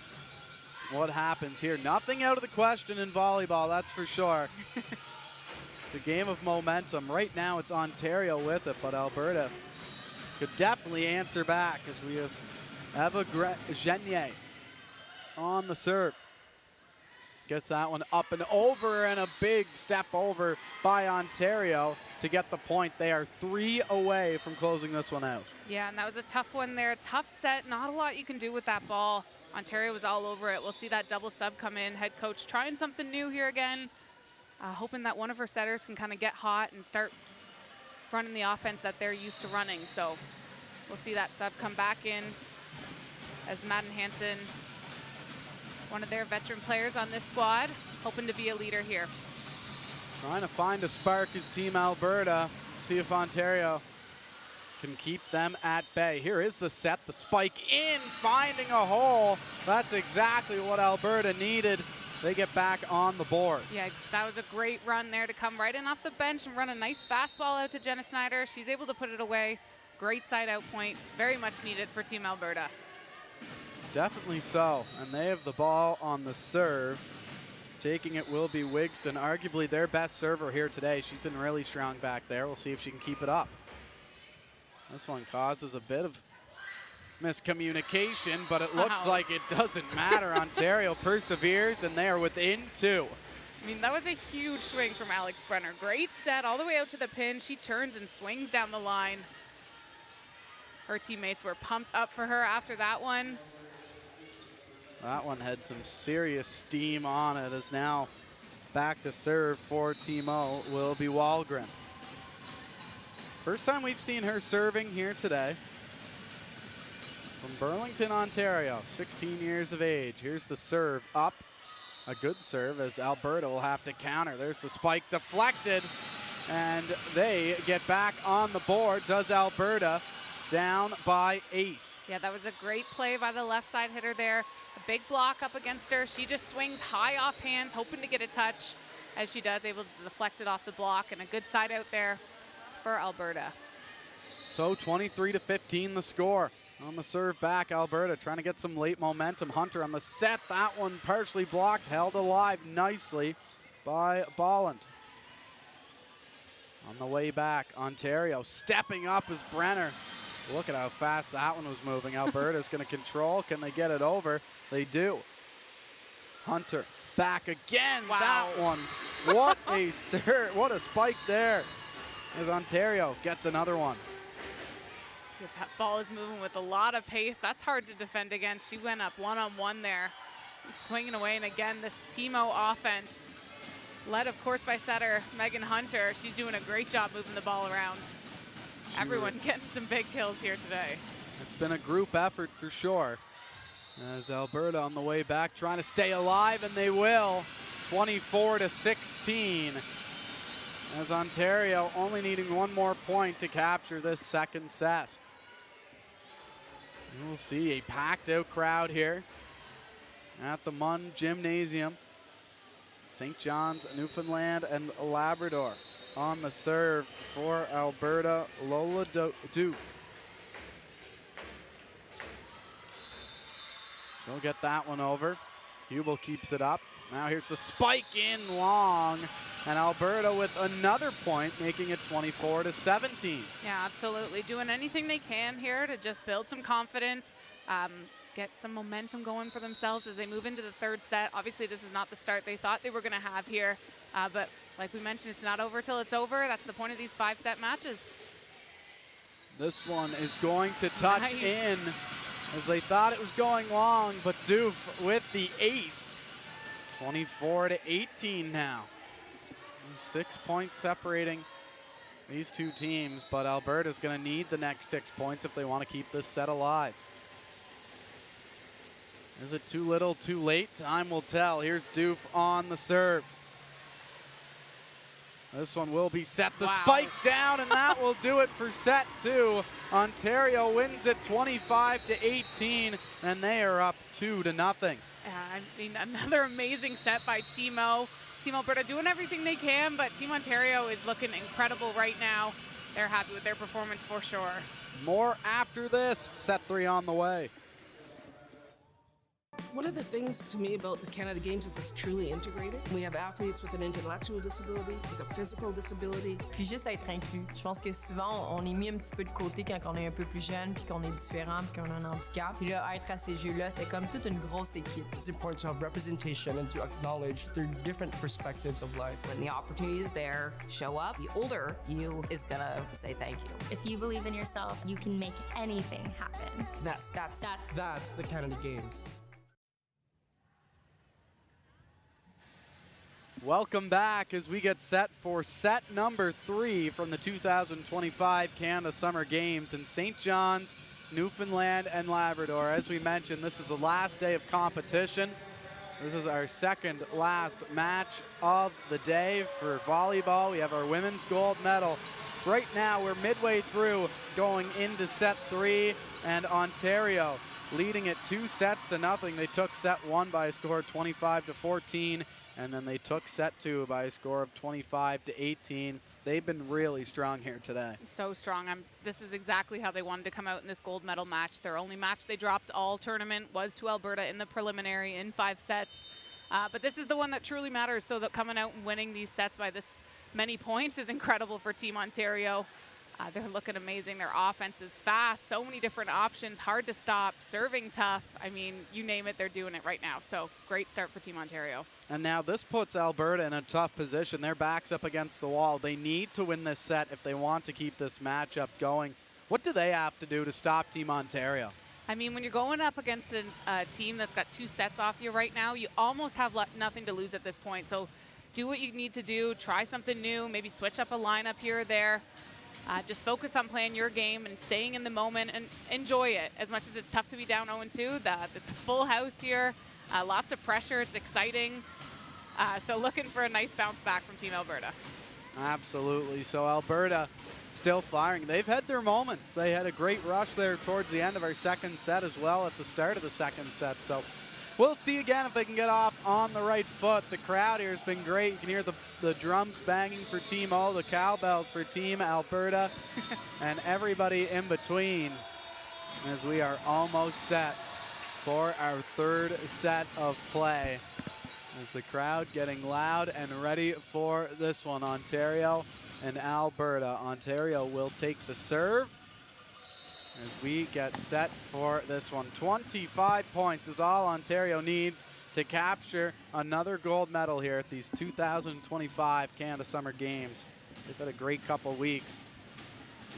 what happens here. Nothing out of the question in volleyball, that's for sure. It's a game of momentum. Right now it's Ontario with it, but Alberta could definitely answer back as we have Eva Genier on the serve. Gets that one up and over, and a big step over by Ontario to get the point. They are 3 away from closing this one out. Yeah, and that was a tough one there. Tough set, not a lot you can do with that ball. Ontario was all over it. We'll see that double sub come in. Head coach trying something new here again, hoping that one of her setters can kind of get hot and start running the offense that they're used to running. So we'll see that sub come back in as Madden Hansen, one of their veteran players on this squad, hoping to be a leader here. Trying to find a spark is Team Alberta. See if Ontario can keep them at bay. Here is the set, the spike in, finding a hole. That's exactly what Alberta needed. They get back on the board. Yeah, that was a great run there to come right in off the bench and run a nice fastball out to Jenna Snyder. She's able to put it away. Great side out point, very much needed for Team Alberta. Definitely so, and they have the ball on the serve. Taking it will be Wigston, arguably their best server here today. She's been really strong back there. We'll see if she can keep it up. This one causes a bit of miscommunication, but it looks like it doesn't matter. Ontario perseveres, and they are within 2. I mean, that was a huge swing from Alex Brenner. Great set all the way out to the pin. She turns and swings down the line. Her teammates were pumped up for her after that one. That one had some serious steam on it, as now back to serve for Team O will be Wahlgren. First time we've seen her serving here today. From Burlington, Ontario, 16 years of age. Here's the serve up. A good serve as Alberta will have to counter. There's the spike deflected, and they get back on the board. Does Alberta down by 8. Yeah, that was a great play by the left side hitter there. A big block up against her. She just swings high off hands, hoping to get a touch, as she does, able to deflect it off the block, and a good side out there for Alberta. So 23-15 the score. On the serve back, Alberta trying to get some late momentum. Hunter on the set, that one partially blocked, held alive nicely by Bolland. On the way back, Ontario stepping up as Brenner. Look at how fast that one was moving. Alberta's going to control. Can they get it over? They do. Hunter back again. Wow. That one. What a serve. What a spike there as Ontario gets another one. That ball is moving with a lot of pace. That's hard to defend against. She went up one-on-one there, swinging away. And again, this Timo offense, led of course by setter Megan Hunter. She's doing a great job moving the ball around. Everyone getting some big kills here today. It's been a group effort for sure. As Alberta on the way back trying to stay alive, and they will. 24-16. As Ontario only needing one more point to capture this second set. We'll see a packed out crowd here at the Munn Gymnasium. St. John's, Newfoundland and Labrador. On the serve for Alberta, Lola Doof. She'll get that one over. Hubel keeps it up. Now here's the spike in long, and Alberta with another point, making it 24-17. Yeah, absolutely. Doing anything they can here to just build some confidence, get some momentum going for themselves as they move into the third set. Obviously, this is not the start they thought they were going to have here, but like we mentioned, it's not over till it's over. That's the point of these 5-set matches. This one is going to touch Nice. in as they thought it was going long, but Doof with the ace. 24-18 now. 6 points separating these two teams, but Alberta's going to need the next 6 points if they want to keep this set alive. Is it too little, too late? Time will tell. Here's Doof on the serve. This one will be set. The spike down, and that will do it for set 2. Ontario wins it 25-18, and they are up 2-0. I mean, another amazing set by Timo. Team Alberta doing everything they can, but Team Ontario is looking incredible right now. They're happy with their performance for sure. More after this. Set 3 on the way. One of the things to me about the Canada Games is it's truly integrated. We have athletes with an intellectual disability, with a physical disability. Puis juste être inclus. Je pense que souvent, on est mis un petit peu de côté quand on est un peu plus jeune, puis qu'on est différent, puis qu'on a un handicap. Puis là, être à ces jeux-là, c'était comme toute une grosse équipe. It's important to have representation and to acknowledge their different perspectives of life. When the opportunity is there, show up. The older you is gonna say thank you. If you believe in yourself, you can make anything happen. That's the Canada Games. Welcome back as we get set for set number 3 from the 2025 Canada Summer Games in St. John's, Newfoundland and Labrador. As we mentioned, this is the last day of competition. This is our second last match of the day for volleyball. We have our women's gold medal. Right now, we're midway through going into set 3, and Ontario leading it 2-0. They took set 1 by a score of 25-14. And then they took set 2 by a score of 25-18. They've been really strong here today. So strong. This is exactly how they wanted to come out in this gold medal match. Their only match they dropped all tournament was to Alberta in the preliminary in 5 sets. But this is the one that truly matters, so that coming out and winning these sets by this many points is incredible for Team Ontario. They're looking amazing. Their offense is fast, so many different options, hard to stop, serving tough. I mean, you name it, they're doing it right now. So great start for Team Ontario. And now this puts Alberta in a tough position. Their back's up against the wall. They need to win this set if they want to keep this matchup going. What do they have to do to stop Team Ontario? I mean, when you're going up against a team that's got 2 sets off you right now, you almost have nothing to lose at this point. So do what you need to do. Try something new. Maybe switch up a lineup here or there. Just focus on playing your game and staying in the moment and enjoy it. As much as it's tough to be down 0-2, it's a full house here. Lots of pressure. It's exciting. So looking for a nice bounce back from Team Alberta. Absolutely. So Alberta still firing. They've had their moments. They had a great rush there towards the end of our second set as well at the start of the second set. So we'll see again if they can get off on the right foot. The crowd here has been great. You can hear the drums banging for Team O, the cowbells for Team Alberta, and everybody in between as we are almost set for our third set of play. As the crowd getting loud and ready for this one, Ontario and Alberta. Ontario will take the serve as we get set for this one. 25 points is all Ontario needs to capture another gold medal here at these 2025 Canada Summer Games. They've had a great couple weeks,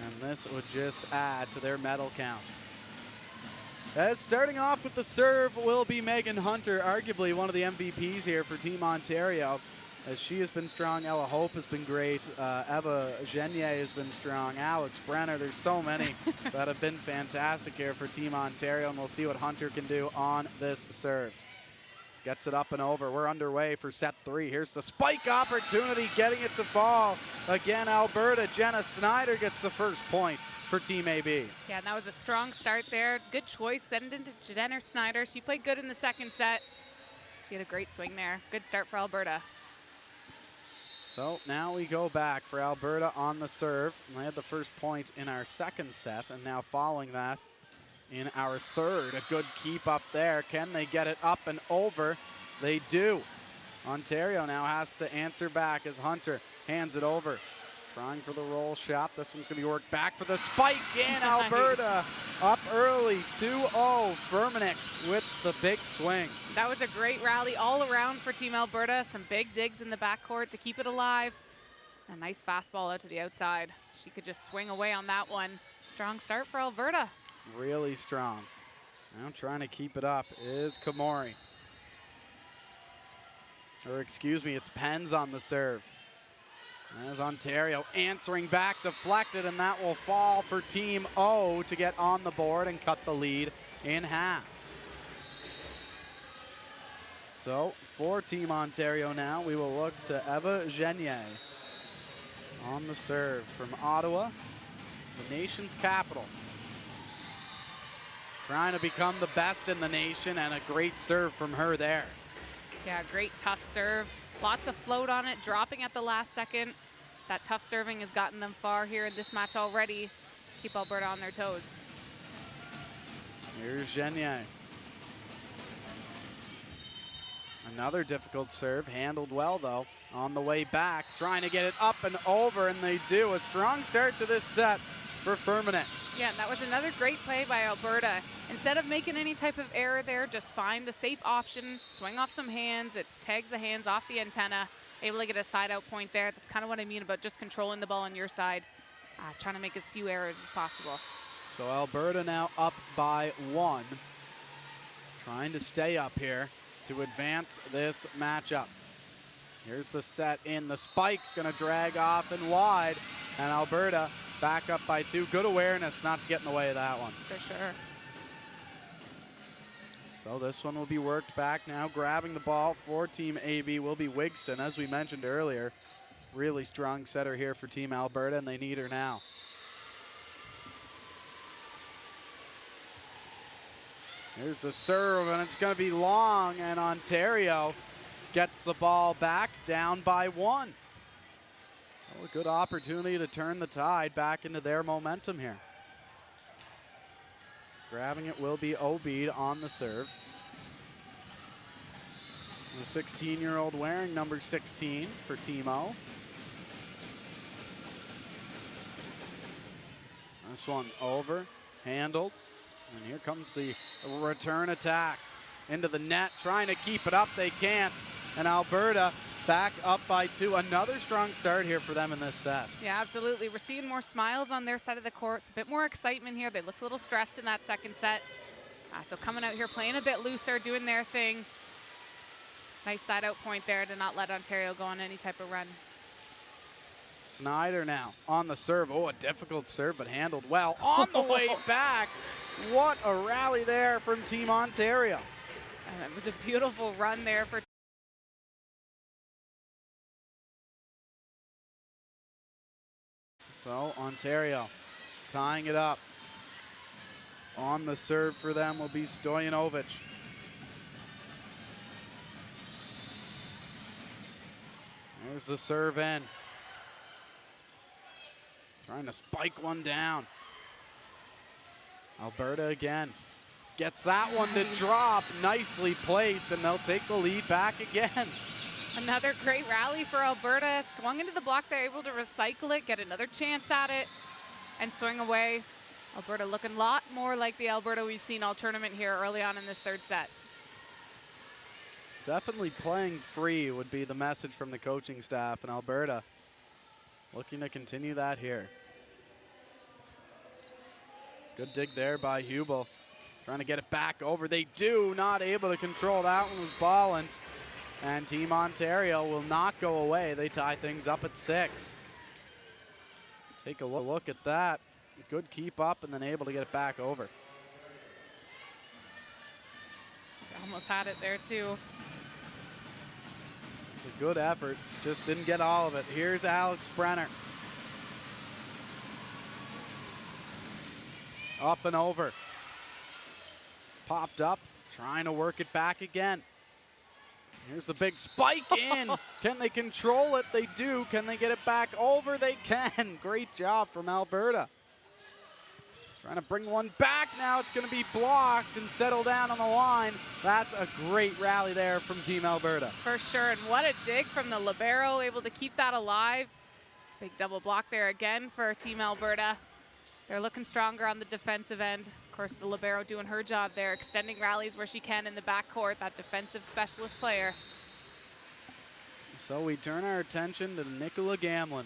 and this would just add to their medal count. As starting off with the serve will be Megan Hunter, arguably one of the MVPs here for Team Ontario, as she has been strong. Ella Hope has been great. Eva Genier has been strong. Alex Brenner, there's so many that have been fantastic here for Team Ontario, and we'll see what Hunter can do on this serve. Gets it up and over. We're underway for set 3. Here's the spike opportunity, getting it to fall. Again, Alberta. Jenna Snyder gets the first point for Team AB. Yeah, and that was a strong start there. Good choice. Send it into Jenna Snyder. She played good in the second set. She had a great swing there. Good start for Alberta. So now we go back for Alberta on the serve. And they had the first point in our second set, and now following that in our third. A good keep up there. Can they get it up and over? They do. Ontario now has to answer back as Hunter hands it over. Trying for the roll shot. This one's going to be worked back for the spike in. Alberta up early, 2-0. Verminick with the big swing. That was a great rally all around for Team Alberta. Some big digs in the backcourt to keep it alive. A nice fastball out to the outside. She could just swing away on that one. Strong start for Alberta. Really strong. Now trying to keep it up is Kamori. Or excuse me, it's Pens on the serve. As Ontario answering back, deflected, and that will fall for Team O to get on the board and cut the lead in half. So for Team Ontario now, we will look to Eva Genier on the serve from Ottawa, the nation's capital. Trying to become the best in the nation, and a great serve from her there. Yeah, great tough serve. Lots of float on it, dropping at the last second. That tough serving has gotten them far here in this match already. Keep Alberta on their toes. Here's Genier. Another difficult serve, handled well though. On the way back, trying to get it up and over, and they do. A strong start to this set for Firmament. Yeah, and that was another great play by Alberta. Instead of making any type of error there, just find the safe option, swing off some hands. It tags the hands off the antenna. Able to get a side out point there. That's kind of what I mean about just controlling the ball on your side. Trying to make as few errors as possible. So Alberta now up by 1. Trying to stay up here to advance this matchup. Here's the set in. The spike's going to drag off and wide. And Alberta back up by 2. Good awareness not to get in the way of that one. For sure. So this one will be worked back now. Grabbing the ball for Team AB will be Wigston, as we mentioned earlier. Really strong setter here for Team Alberta, and they need her now. Here's the serve, and it's going to be long, and Ontario gets the ball back, down by 1. Well, a good opportunity to turn the tide back into their momentum here. Grabbing it will be Obeid on the serve. The 16-year-old wearing number 16 for Team O. This one over, handled. And here comes the return attack into the net, trying to keep it up. They can't. And Alberta back up by 2. Another strong start here for them in this set. Yeah, absolutely. We're seeing more smiles on their side of the court. A bit more excitement here. They looked a little stressed in that second set. So coming out here, playing a bit looser, doing their thing. Nice side out point there to not let Ontario go on any type of run. Snyder now on the serve. Oh, a difficult serve, but handled well. On the way back, what a rally there from Team Ontario. And it was a beautiful run there for So Ontario tying it up. On the serve for them will be Stojanovic. There's the serve in. Trying to spike one down. Alberta again. Gets that one to drop. Nicely placed, and they'll take the lead back again. Another great rally for Alberta. Swung into the block. They're able to recycle it, get another chance at it, and swing away. Alberta looking a lot more like the Alberta we've seen all tournament here early on in this third set. Definitely playing free would be the message from the coaching staff in Alberta. Looking to continue that here. Good dig there by Hubel. Trying to get it back over. They do, not able to control. That one was Bolland. And Team Ontario will not go away. They tie things up at 6. Take a look at that. Good keep up and then able to get it back over. Almost had it there too. It's a good effort, just didn't get all of it. Here's Alex Brenner. Up and over. Popped up, trying to work it back again. Here's the big spike in. Can they control it? They do. Can they get it back over? They can. Great job from Alberta. Trying to bring one back now. It's going to be blocked and settle down on the line. That's a great rally there from Team Alberta. For sure, and what a dig from the libero, able to keep that alive. Big double block there again for Team Alberta. They're looking stronger on the defensive end. Of course, the libero doing her job there, extending rallies where she can in the backcourt, that defensive specialist player. So we turn our attention to Nicola Gamlin.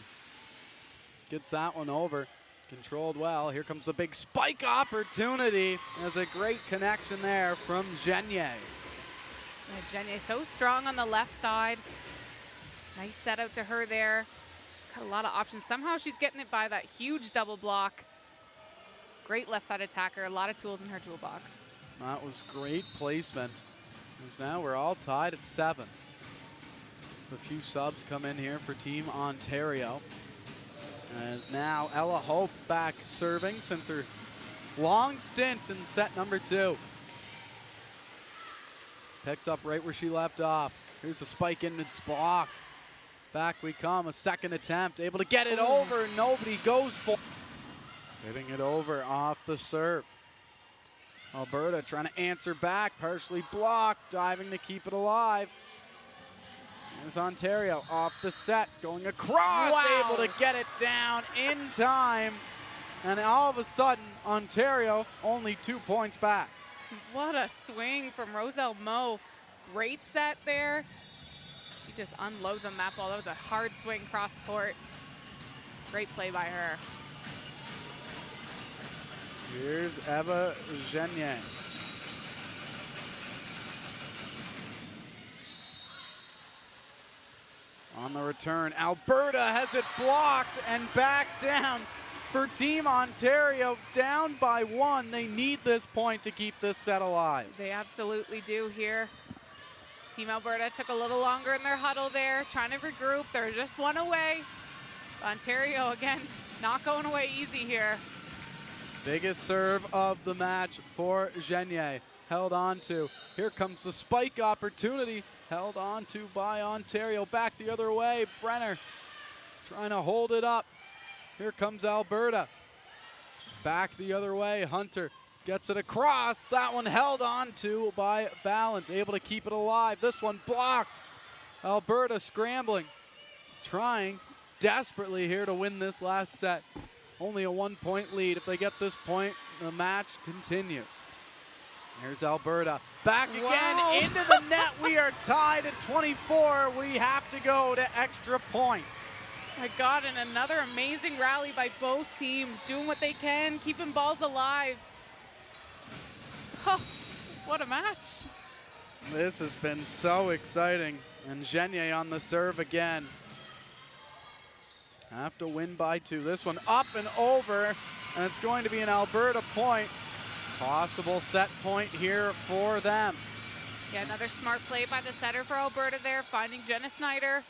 Gets that one over. Controlled well. Here comes the big spike opportunity. There's a great connection there from Genier. Yeah, Genier so strong on the left side. Nice set out to her there. She's got a lot of options. Somehow she's getting it by that huge double block. Great left side attacker. A lot of tools in her toolbox. That was great placement. Because now we're all tied at 7. A few subs come in here for Team Ontario. As now Ella Hope back serving since her long stint in set number 2. Picks up right where she left off. Here's the spike in, it's blocked. Back we come, a second attempt. Able to get it over, nobody goes for it. Getting it over off the serve. Alberta trying to answer back, partially blocked, diving to keep it alive. There's Ontario off the set, going across, wow. Able to get it down in time. And all of a sudden, Ontario only 2 points back. What a swing from Roselle Moe. Great set there. She just unloads on that ball. That was a hard swing cross court. Great play by her. Here's Eva Genier. On the return, Alberta has it blocked and back down for Team Ontario, down by 1. They need this point to keep this set alive. They absolutely do here. Team Alberta took a little longer in their huddle there, trying to regroup. They're just 1 away. Ontario, again, not going away easy here. Biggest serve of the match for Genier. Held on to. Here comes the spike opportunity. Held on to by Ontario. Back the other way. Brenner trying to hold it up. Here comes Alberta. Back the other way. Hunter gets it across. That one held on to by Ballant. Able to keep it alive. This one blocked. Alberta scrambling. Trying desperately here to win this last set. Only a 1-point lead. If they get this point, the match continues. Here's Alberta. Back again into the net. We are tied at 24. We have to go to extra points. My God, and another amazing rally by both teams, doing what they can, keeping balls alive. Oh, what a match. This has been so exciting. And Genier on the serve again. Have to win by 2. This one up and over, and it's going to be an Alberta point. Possible set point here for them. Yeah, another smart play by the setter for Alberta there, finding Jenna Snyder.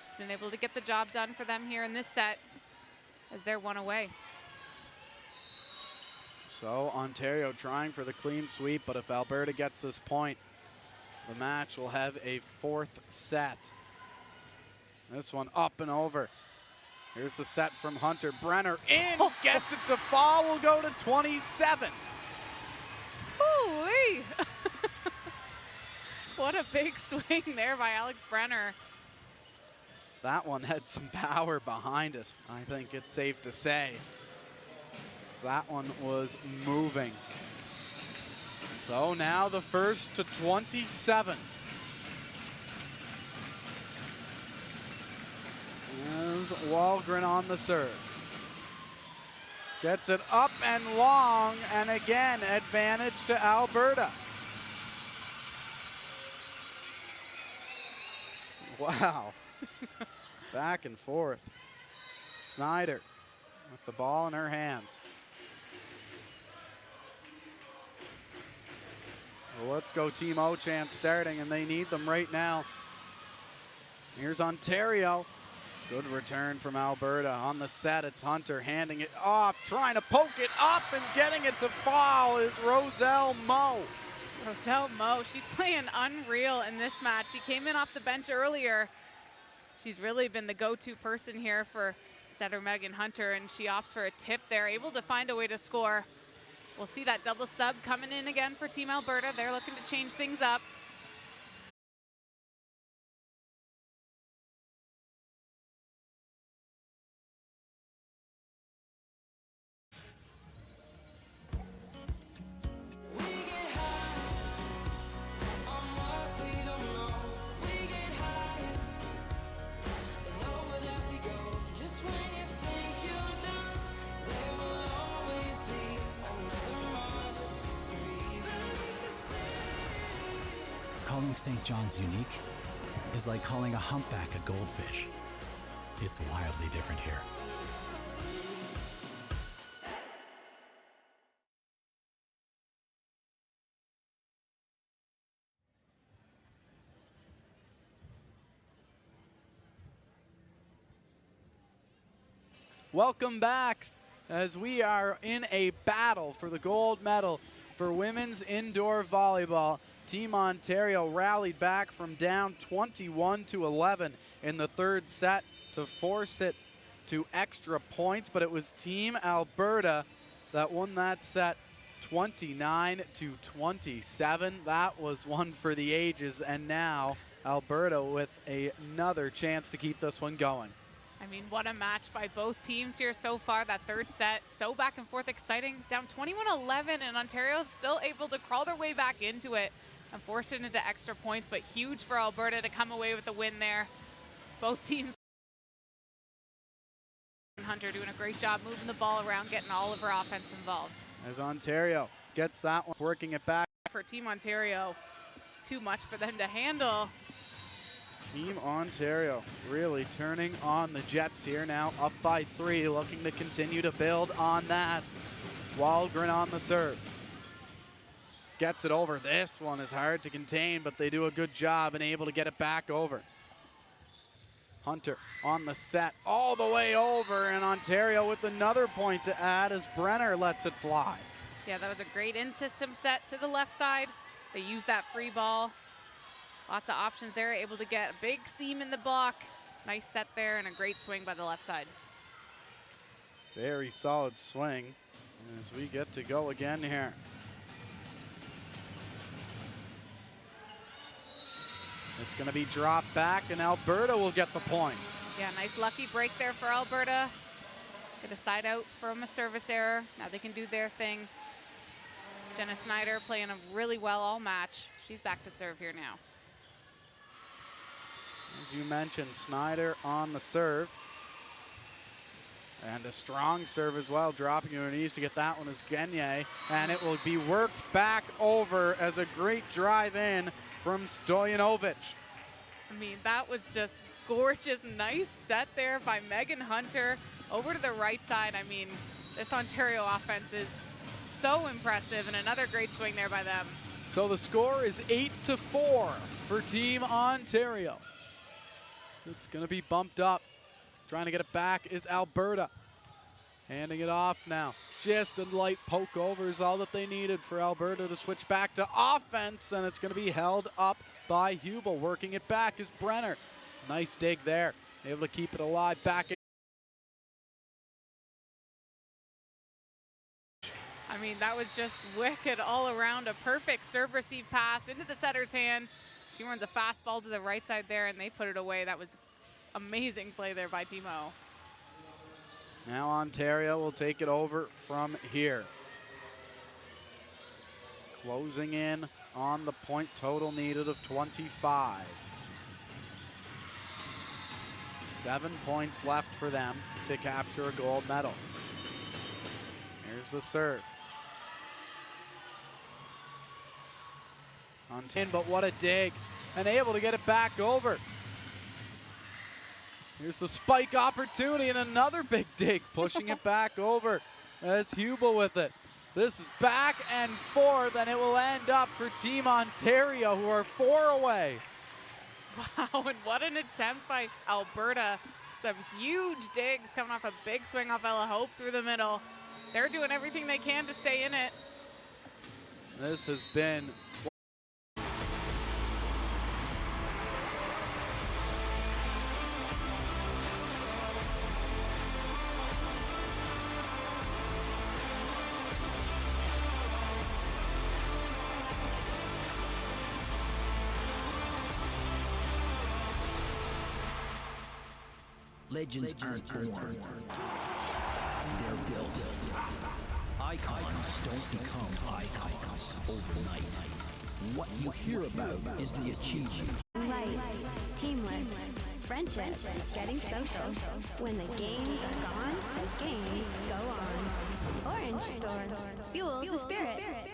She's been able to get the job done for them here in this set. as they're one away. So Ontario trying for the clean sweep, but if Alberta gets this point, the match will have a fourth set. This one up and over. Here's the set from Hunter. Brenner in, gets it to fall, will go to 27. Holy! What a big swing there by Alex Brenner. That one had some power behind it, I think it's safe to say. That one was moving. So now the first to 27. As Wahlgren on the serve. Gets it up and long, and again, advantage to Alberta. Wow. Back and forth. Snyder with the ball in her hands. Well, let's go Team Ochan starting, and they need them right now. Here's Ontario. Good return from Alberta. On the set, it's Hunter handing it off, trying to poke it up, and getting it to fall is Roselle Moe. Roselle Moe, she's playing unreal in this match. She came in off the bench earlier. She's really been the go-to person here for setter Megan Hunter, and she opts for a tip there, able to find a way to score. We'll see that double sub coming in again for Team Alberta. They're looking to change things up. Calling St. John's unique is like calling a humpback a goldfish. It's wildly different here. Welcome back as we are in a battle for the gold medal for women's indoor volleyball. Team Ontario rallied back from down 21-11 in the third set to force it to extra points, but it was Team Alberta that won that set 29-27. That was one for the ages, and now Alberta with another chance to keep this one going. I mean, what a match by both teams here so far. That third set, so back and forth, exciting. Down 21-11, and Ontario's still able to crawl their way back into it and force it into extra points, but huge for Alberta to come away with the win there. Both teams. Hunter doing a great job moving the ball around, getting all of her offense involved. As Ontario gets that one, working it back. For Team Ontario, too much for them to handle. Team Ontario really turning on the Jets here now, up by 3, looking to continue to build on that. Wahlgren on the serve. Gets it over. This one is hard to contain, but they do a good job and able to get it back over. Hunter on the set, all the way over, and Ontario with another point to add as Brenner lets it fly. Yeah, that was a great in-system set to the left side. They used that free ball. Lots of options there, able to get a big seam in the block. Nice set there and a great swing by the left side. Very solid swing as we get to go again here. It's going to be dropped back, and Alberta will get the point. Yeah, nice lucky break there for Alberta. Get a side out from a service error. Now they can do their thing. Jenna Snyder playing really well all match. She's back to serve here now. As you mentioned, Snyder on the serve. And a strong serve as well, dropping to her knees to get that one is Genye. And it will be worked back over as a great drive in from Stojanovic. I mean, that was just gorgeous. Nice set there by Megan Hunter over to the right side. I mean, this Ontario offense is so impressive, and another great swing there by them. So the score is 8-4 for Team Ontario. So it's going to be bumped up. Trying to get it back is Alberta. Handing it off now. Just a light poke over is all that they needed for Alberta to switch back to offense, and it's going to be held up by Hubel. Working it back is Brenner. Nice dig there. Able to keep it alive back. I mean, that was just wicked all around. A perfect serve-receive pass into the setter's hands. She runs a fastball to the right side there, and they put it away. That was amazing play there by Timo. Now Ontario will take it over from here. Closing in on the point total needed of 25. 7 points left for them to capture a gold medal. Here's the serve. On 10, but what a dig. And able to get it back over. Here's the spike opportunity and another big dig, pushing it back over. That's Hubel with it. This is back and forth, and it will end up for Team Ontario, who are 4 away. Wow, and what an attempt by Alberta. Some huge digs coming off a big swing off Ella Hope through the middle. They're doing everything they can to stay in it. This has been Legends aren't born. They're built. Icons don't become icons overnight. What you hear about is the achievement. Light, teamwork, friendship, getting social. When the games are gone, the games go on. Orange Store, fuel the spirit.